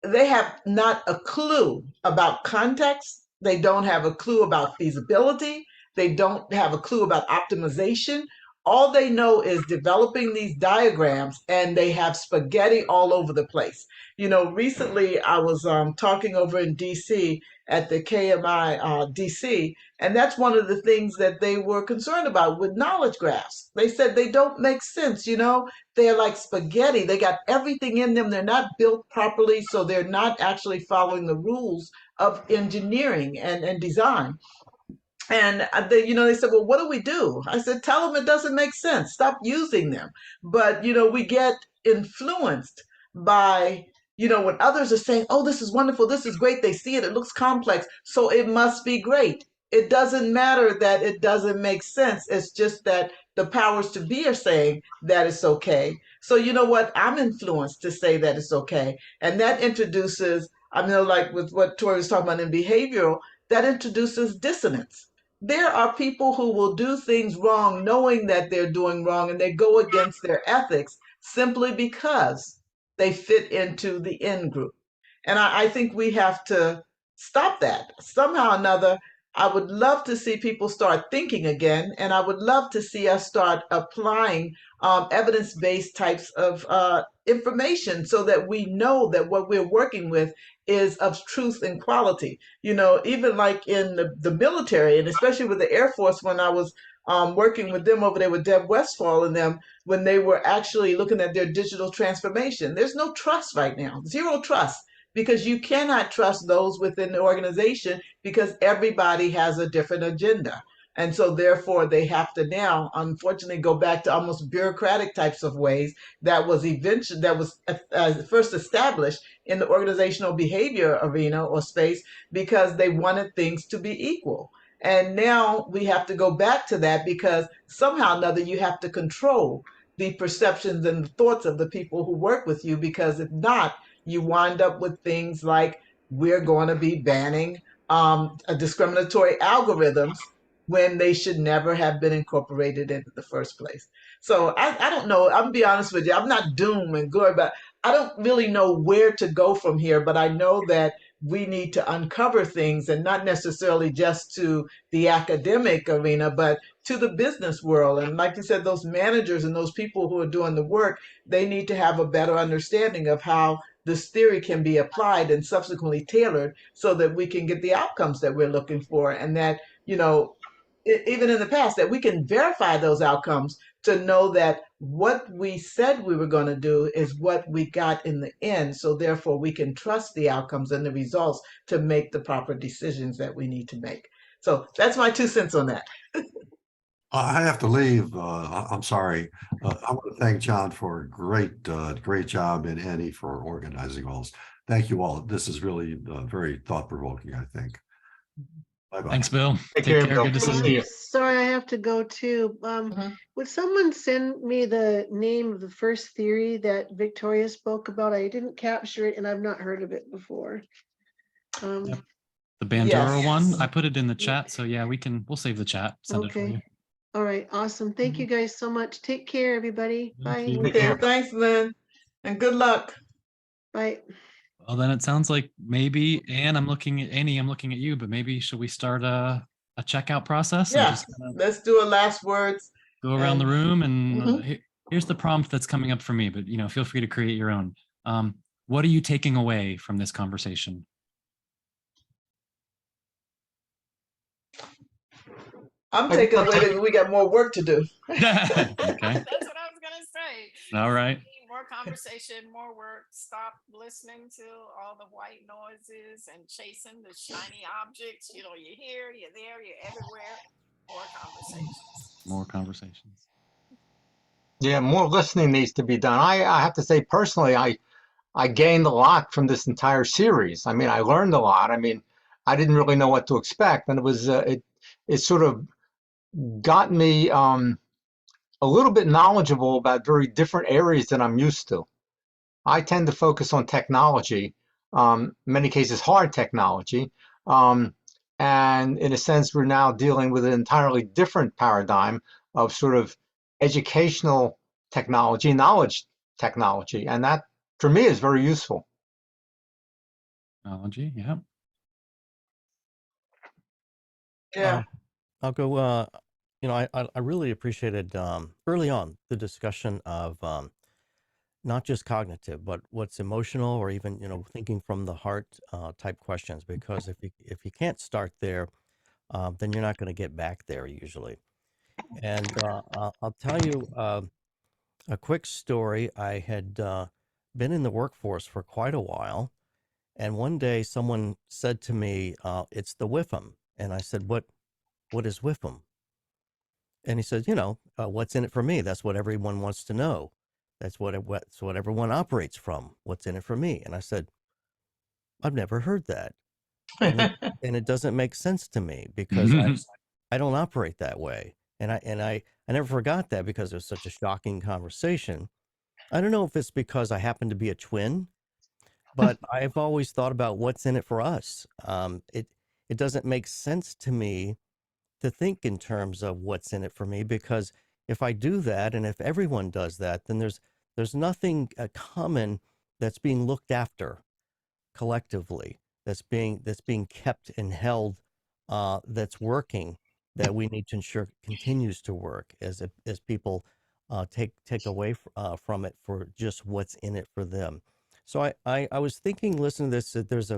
they have not a clue about context. They don't have a clue about feasibility. They don't have a clue about optimization. All they know is developing these diagrams, and they have spaghetti all over the place. Recently I was talking over in DC at the KMI DC, and that's one of the things that they were concerned about with knowledge graphs. They said they don't make sense. They're like spaghetti. They got everything in them. They're not built properly, so they're not actually following the rules of engineering and design. And they said, well, what do we do? I said, tell them it doesn't make sense. Stop using them. But, we get influenced by, when others are saying, oh, this is wonderful, this is great. They see it, it looks complex, so it must be great. It doesn't matter that it doesn't make sense. It's just that the powers to be are saying that it's okay. So you know what? I'm influenced to say that it's okay. And that introduces, like with what Tori was talking about in behavioral, that introduces dissonance. There are people who will do things wrong knowing that they're doing wrong, and they go against their ethics simply because they fit into the in group. And I think we have to stop that. Somehow or another, I would love to see people start thinking again, and I would love to see us start applying evidence-based types of information so that we know that what we're working with is of truth and quality. Even like in the military, and especially with the Air Force, when I was working with them over there with Deb Westfall and them, when they were actually looking at their digital transformation, there's no trust right now, zero trust, because you cannot trust those within the organization because everybody has a different agenda. And so therefore they have to now, unfortunately, go back to almost bureaucratic types of ways that was first established in the organizational behavior arena or space because they wanted things to be equal. And now we have to go back to that because somehow or another you have to control the perceptions and the thoughts of the people who work with you, because if not, you wind up with things like we're going to be banning discriminatory algorithms when they should never have been incorporated in the first place. So I don't know. I'm gonna be honest with you. I'm not doom and gloom, but I don't really know where to go from here. But I know that we need to uncover things, and not necessarily just to the academic arena, but to the business world. And like you said, those managers and those people who are doing the work, they need to have a better understanding of how this theory can be applied and subsequently tailored so that we can get the outcomes that we're looking for. And that, even in the past, that we can verify those outcomes to know that what we said we were going to do is what we got in the end. So therefore, we can trust the outcomes and the results to make the proper decisions that we need to make. So that's my 2 cents on that. I have to leave. I'm sorry. I want to thank John for a great job, and Annie for organizing all this. Thank you all. This is really very thought-provoking, I think. Bye-bye. Thanks, Bill. Take Take care, care. Bill. Good to Good to see see you. you. Sorry, I have to go too. Would someone send me the name of the first theory that Victoria spoke about? I didn't capture it and I've not heard of it before. Yep. The Bandura Yes. one, I put it in the chat. So yeah, we'll save the chat, send it for you. Okay. All right, awesome. Thank you guys so much. Take care, everybody. Thank Bye. you. Take Okay, care. thanks, Lynn, and good luck. Bye. Well, then it sounds like maybe, Anne, I'm looking at you, but maybe should we start a checkout process and Yeah, just kind of let's do a last words. go around the And room and Mhm. here's the prompt that's coming up for me, but feel free to create your own. What are you taking away from this conversation? I'm taking away that we got more work to do. Okay. That's what I was gonna say. All right. We need more conversation, more work. Stop listening to all the white noises and chasing the shiny objects. You're here, you're there, you're everywhere. More conversations. More conversations. Yeah, more listening needs to be done. I have to say personally, I gained a lot from this entire series. I mean, I learned a lot. I mean, I didn't really know what to expect, and it was it sort of got me a little bit knowledgeable about very different areas than I'm used to. I tend to focus on technology, in many cases hard technology, and in a sense, we're now dealing with an entirely different paradigm of sort of educational technology, knowledge technology, and that for me is very useful. Technology, yeah. Yeah. I'll go. I really appreciated early on the discussion of not just cognitive, but what's emotional, or even thinking from the heart type questions. Because if you can't start there, then you're not going to get back there usually. And I'll tell you a quick story. I had been in the workforce for quite a while, and one day someone said to me, "It's the WIFM," and I said, "What is WIFM?" And he says, what's in it for me? That's what everyone wants to know. That's what everyone operates from. What's in it for me? And I said, I've never heard that. And it doesn't make sense to me because I don't operate that way. And I never forgot that because it was such a shocking conversation. I don't know if it's because I happen to be a twin, but I've always thought about what's in it for us. It doesn't make sense to me to think in terms of what's in it for me, because if I do that, and if everyone does that, then there's nothing common that's being looked after collectively, that's being kept and held, that's working, that we need to ensure continues to work as people take away from it for just what's in it for them. So I was thinking, listening to this, that there's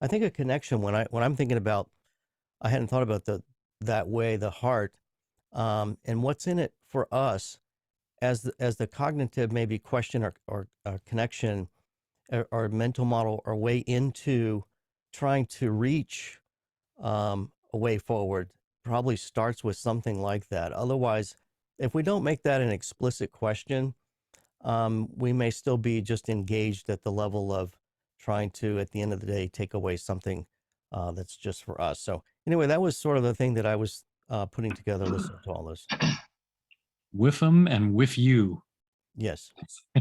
I think a connection when I'm thinking about, I hadn't thought about that way, the heart, and what's in it for us as the cognitive maybe question or connection or mental model or way into trying to reach a way forward probably starts with something like that. Otherwise, if we don't make that an explicit question, we may still be just engaged at the level of trying to, at the end of the day, take away something that's just for us. So anyway, that was sort of the thing that I was putting together listening to all this. With them and with you. Yes.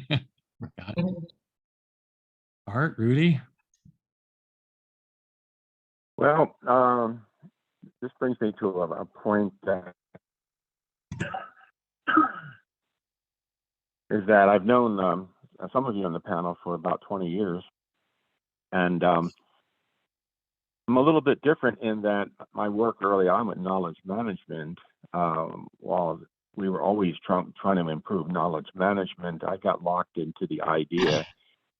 Got it. Art, Rudy? Well, this brings me to a point that is that I've known some of you on the panel for about 20 years. And I'm a little bit different in that my work early on with knowledge management, while we were always trying to improve knowledge management, I got locked into the idea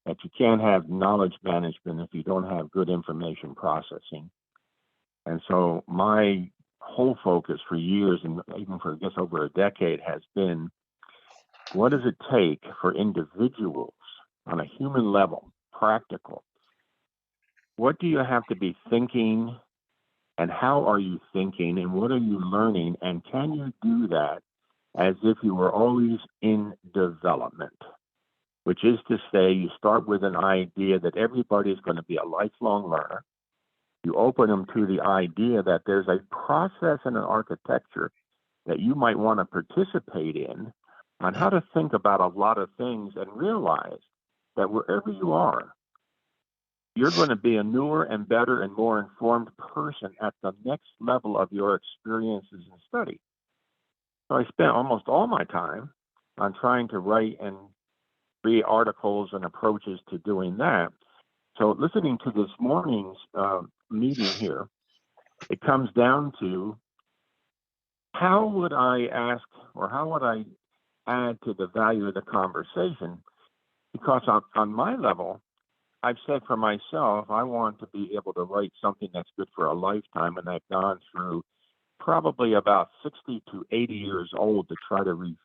that you can't have knowledge management if you don't have good information processing. And so my whole focus for years, and even for I guess over a decade, has been, what does it take for individuals on a human level, practical? What do you have to be thinking, and how are you thinking, and what are you learning, and can you do that as if you were always in development? Which is to say, you start with an idea that everybody is going to be a lifelong learner. You open them to the idea that there's a process and an architecture that you might want to participate in on how to think about a lot of things, and realize that wherever you are, you're going to be a newer and better and more informed person at the next level of your experiences and study. So I spent almost all my time on trying to write and read articles and approaches to doing that. So listening to this morning's meeting here, it comes down to, how would I ask, or how would I add to the value of the conversation? Because on my level, I've said for myself, I want to be able to write something that's good for a lifetime, and I've gone through probably about 60 to 80 years old to try to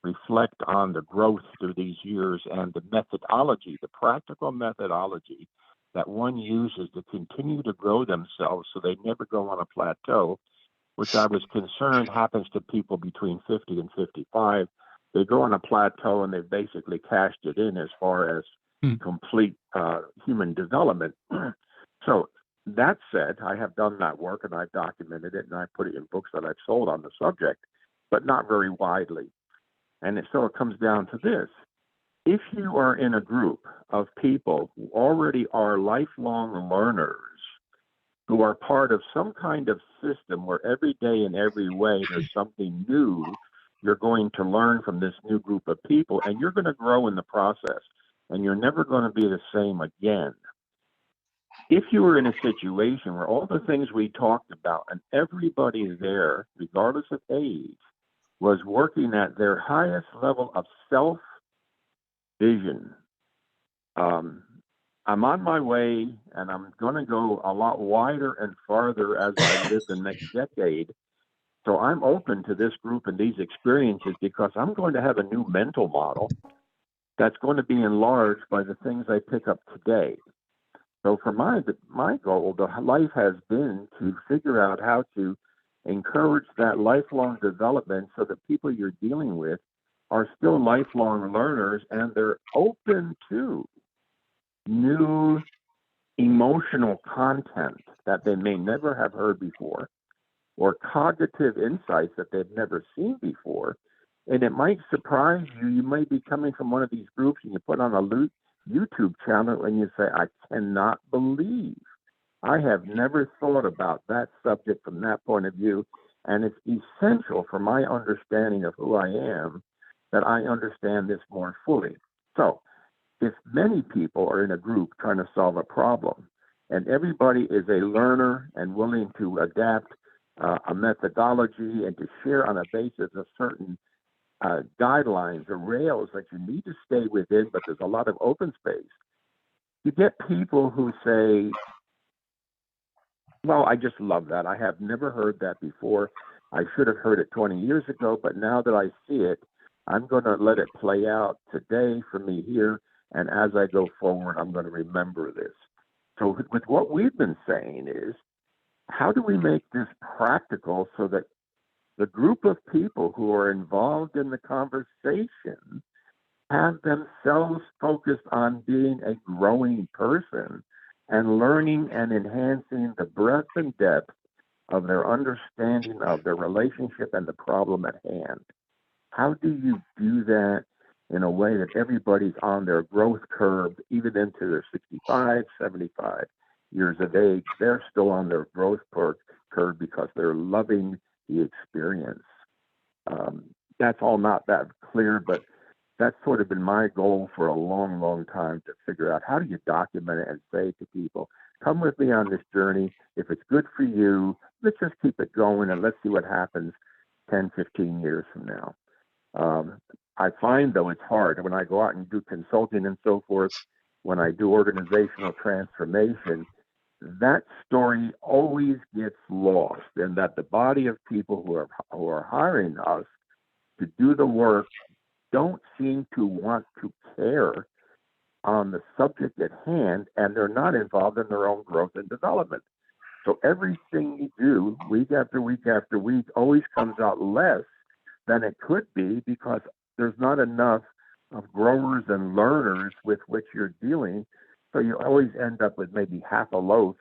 reflect on the growth through these years and the methodology, the practical methodology that one uses to continue to grow themselves so they never go on a plateau, which I was concerned happens to people between 50 and 55. They go on a plateau and they've basically cashed it in as far as complete human development. So that said, I have done that work and I've documented it and I put it in books that I've sold on the subject, but not very widely. And so it comes down to this. If you are in a group of people who already are lifelong learners, who are part of some kind of system where every day in every way there's something new you're going to learn from this new group of people, and you're going to grow in the process, and you're never going to be the same again. If you were in a situation where all the things we talked about and everybody there, regardless of age, was working at their highest level of self-vision, I'm on my way, and I'm going to go a lot wider and farther as I live the next decade. So I'm open to this group and these experiences because I'm going to have a new mental model that's going to be enlarged by the things I pick up today. So for my goal, the life has been to figure out how to encourage that lifelong development so that people you're dealing with are still lifelong learners and they're open to new emotional content that they may never have heard before, or cognitive insights that they've never seen before. And it might surprise you. You might be coming from one of these groups and you put on a YouTube channel and you say, I cannot believe I have never thought about that subject from that point of view. And it's essential for my understanding of who I am that I understand this more fully. So if many people are in a group trying to solve a problem and everybody is a learner and willing to adapt a methodology and to share on a basis of certain guidelines or rails that you need to stay within, but there's a lot of open space, you get people who say, well, I just love that. I have never heard that before. I should have heard it 20 years ago, but now that I see it, I'm going to let it play out today for me here. And as I go forward, I'm going to remember this. So with what we've been saying is, how do we make this practical so that the group of people who are involved in the conversation have themselves focused on being a growing person and learning and enhancing the breadth and depth of their understanding of their relationship and the problem at hand? How do you do that in a way that everybody's on their growth curve, even into their 65, 75 years of age? They're still on their growth curve because they're loving the experience. That's all not that clear, but that's sort of been my goal for a long, long time, to figure out how do you document it and say to people, come with me on this journey. If it's good for you, let's just keep it going and let's see what happens 10, 15 years from now. I find, though, it's hard when I go out and do consulting and so forth, when I do organizational transformation, that story always gets lost, and that the body of people who are hiring us to do the work don't seem to want to care on the subject at hand, and they're not involved in their own growth and development. So everything you do week after week after week always comes out less than it could be, because there's not enough of growers and learners with which you're dealing. So you always end up with maybe half a loaf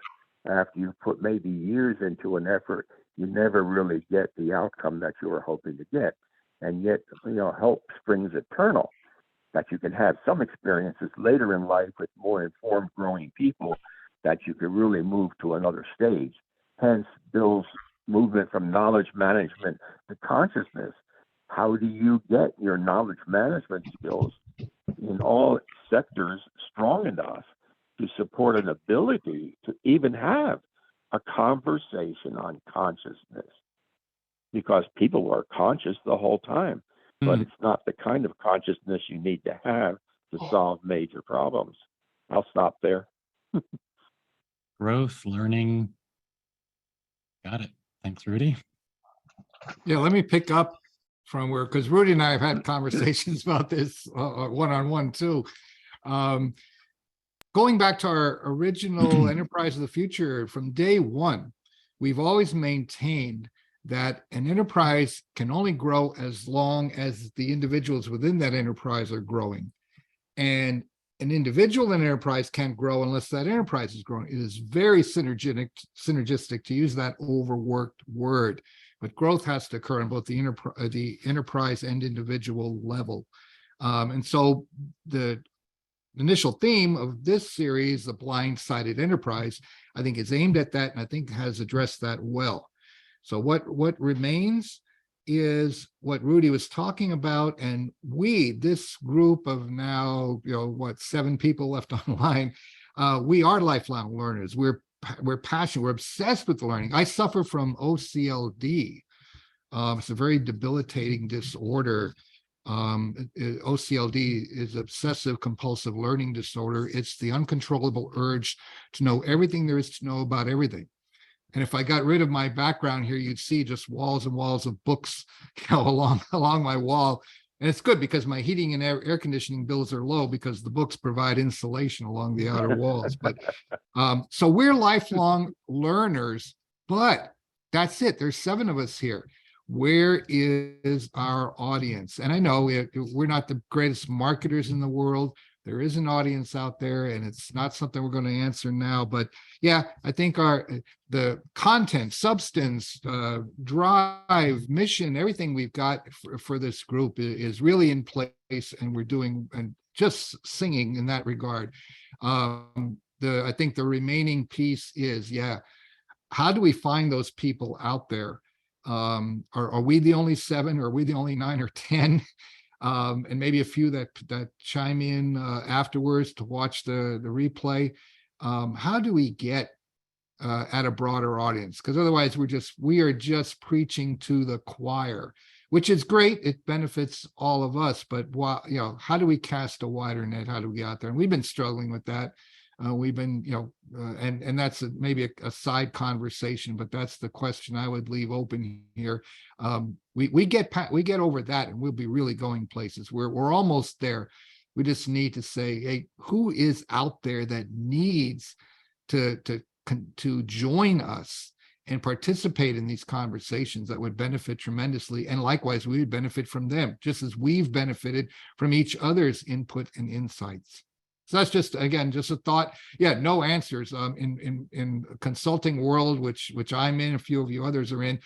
after you've put maybe years into an effort. You never really get the outcome that you were hoping to get. And yet, hope springs eternal, that you can have some experiences later in life with more informed growing people that you could really move to another stage. Hence, Bill's movement from knowledge management to consciousness. How do you get your knowledge management skills in all sectors strong enough to support an ability to even have a conversation on consciousness? Because people are conscious the whole time, but it's not the kind of consciousness you need to have to solve major problems. I'll stop there. Growth, learning. Got it. Thanks, Rudy. Yeah, let me pick up from where, because Rudy and I have had conversations about this one-on-one too. Going back to our original Enterprise of the Future, from day one, we've always maintained that an enterprise can only grow as long as the individuals within that enterprise are growing. And an individual in an enterprise can't grow unless that enterprise is growing. It is very synergistic to use that overworked word, but growth has to occur on both the enterprise and individual level. And so the initial theme of this series, The Blind-Sided Enterprise, I think is aimed at that, and I think has addressed that well. So what remains is what Rudy was talking about, and this group of now, 7 people left online, we are lifelong learners. We're passionate, we're obsessed with learning. I suffer from OCLD. It's a very debilitating disorder. OCLD is obsessive compulsive learning disorder. It's the uncontrollable urge to know everything there is to know about everything. And if I got rid of my background here, you'd see just walls and walls of books, along my wall. And it's good because my heating and air conditioning bills are low because the books provide insulation along the outer walls. But so we're lifelong learners, but that's it. There's 7 of us here. Where is our audience? And I know we're not the greatest marketers in the world. There is an audience out there, and it's not something we're going to answer now. But yeah, I think the content, substance, drive, mission, everything we've got for this group is really in place, and we're doing and just singing in that regard. I think the remaining piece is, how do we find those people out there? Are we the only 7, or are we the only 9 or 10? And maybe a few that chime in afterwards to watch the replay. How do we get at a broader audience? Because otherwise we are just preaching to the choir, which is great. It benefits all of us, but how do we cast a wider net? How do we get out there? And we've been struggling with that. We've been, and that's maybe a side conversation, but that's the question I would leave open here. We get over that, and we'll be really going places. We're almost there. We just need to say, hey, who is out there that needs to join us and participate in these conversations that would benefit tremendously, and likewise we would benefit from them, just as we've benefited from each other's input and insights. So that's just, again, just a thought. Yeah, no answers. In consulting world, which I'm in, a few of you others are in,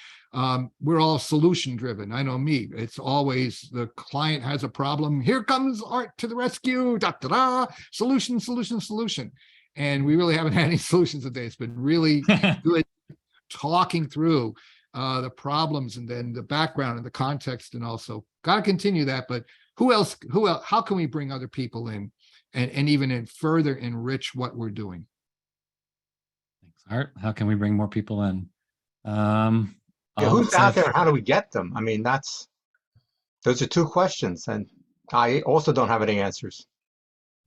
we're all solution driven. I know me. It's always the client has a problem. Here comes Art to the rescue. Da, da, da, solution, solution, solution. And we really haven't had any solutions today. It's been really good talking through the problems and then the background and the context, and also got to continue that. But who else? How can we bring other people in? And even further enrich what we're doing? Art, how can we bring more people in? Yeah, I'll who's say out there and how do we get them? I mean, those are two questions, and I also don't have any answers.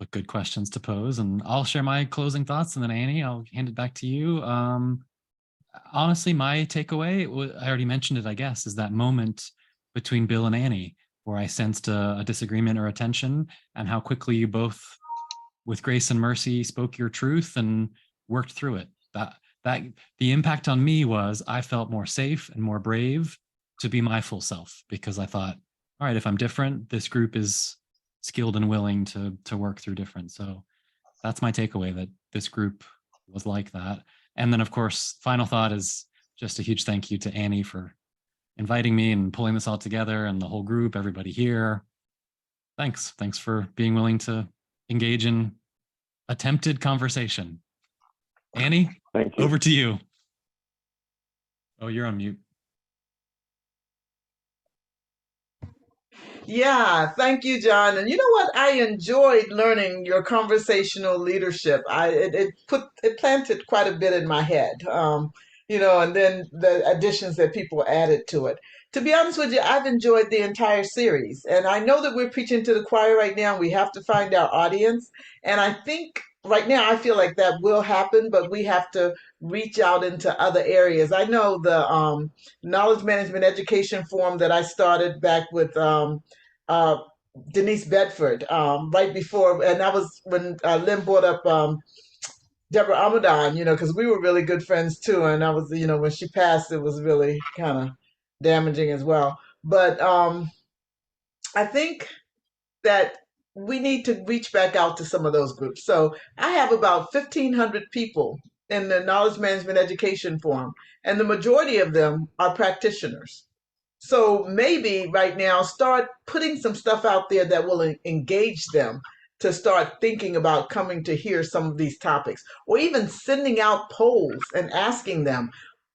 good questions to pose, and I'll share my closing thoughts, and then Annie, I'll hand it back to you. Honestly, my takeaway, I already mentioned it, I guess, is that moment between Bill and Annie, where I sensed a disagreement or a tension, and how quickly you both, with grace and mercy, spoke your truth and worked through it. That the impact on me was I felt more safe and more brave to be my full self, because I thought, all right, if I'm different, this group is skilled and willing to work through different. So that's my takeaway, that this group was like that. And then, of course, final thought is just a huge thank you to Annie for inviting me and pulling this all together, and the whole group, everybody here. Thanks for being willing to engage in attempted conversation. Annie, Thank you. over to you. Oh, you're on mute. Yeah, thank you, John. And you know what? I enjoyed learning your conversational leadership. It planted quite a bit in my head. And then the additions that people added to it. To be honest with you, I've enjoyed the entire series, and I know that we're preaching to the choir right now. We have to find our audience, and I think right now I feel like that will happen, but we have to reach out into other areas. I know the knowledge management education forum that I started back with uh, Denise Bedford right before, and that was when Lynn brought up Deborah Amadon, because we were really good friends too. And I was, when she passed, it was really kind of damaging as well. But I think that we need to reach back out to some of those groups. So I have about 1,500 people in the Knowledge Management Education Forum, and the majority of them are practitioners. So maybe right now, start putting some stuff out there that will engage them to start thinking about coming to hear some of these topics, or even sending out polls and asking them,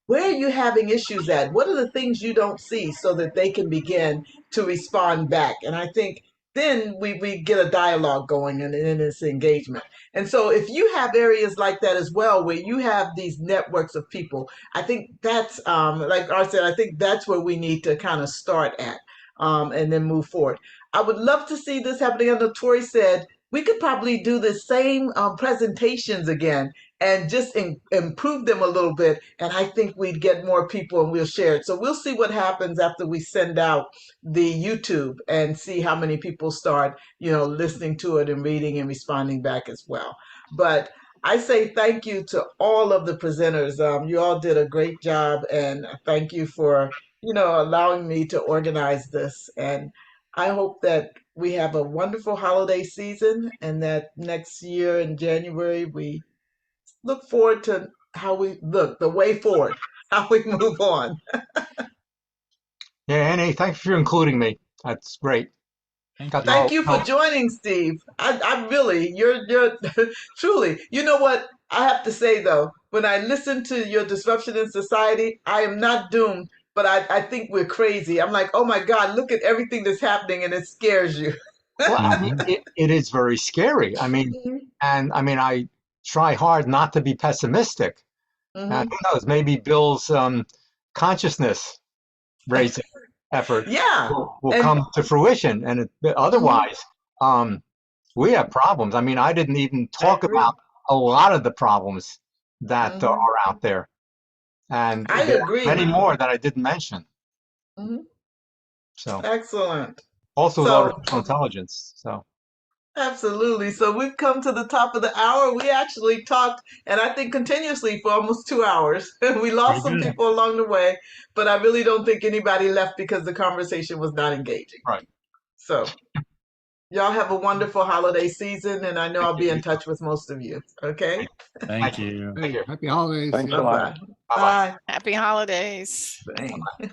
where are you having issues at? What are the things you don't see, so that they can begin to respond back? And I think then we get a dialogue going, and in this engagement. And so if you have areas like that as well, where you have these networks of people, I think that's, like Art said, I think that's where we need to kind of start at, and then move forward. I would love to see this happening. I know Tori said we could probably do the same presentations again, and just improve them a little bit. And I think we'd get more people, and we'll share it. So we'll see what happens after we send out the YouTube, and see how many people start, listening to it and reading and responding back as well. But I say thank you to all of the presenters. You all did a great job, and thank you for, allowing me to organize this. And I hope that we have a wonderful holiday season, and that next year in January, we look forward to how we look, the way forward, how we move on. Yeah, Annie, thanks for including me. That's great. Thank you for joining, Steve. I really, you're truly, you know what I have to say though, when I listen to your disruption in society, I am not doomed, but I think we're crazy. I'm like, oh my God, look at everything that's happening, and it scares you. Well, I mean, it is very scary. I mean, I try hard not to be pessimistic. Who knows, maybe Bill's consciousness raising effort will come to fruition. And otherwise, we have problems. I mean, I didn't even talk about a lot of the problems that are out there. And I agree. Many more that I didn't mention. So excellent. Also with artificial intelligence. So absolutely. So we've come to the top of the hour. We actually talked, and I think continuously, for almost 2 hours. We lost some people along the way, but I really don't think anybody left because the conversation was not engaging. Right. So y'all have a wonderful holiday season, and I know I'll be in touch with most of you. Okay? Thank you. Hey, happy holidays. Thanks a lot. Bye. Happy holidays. Bye.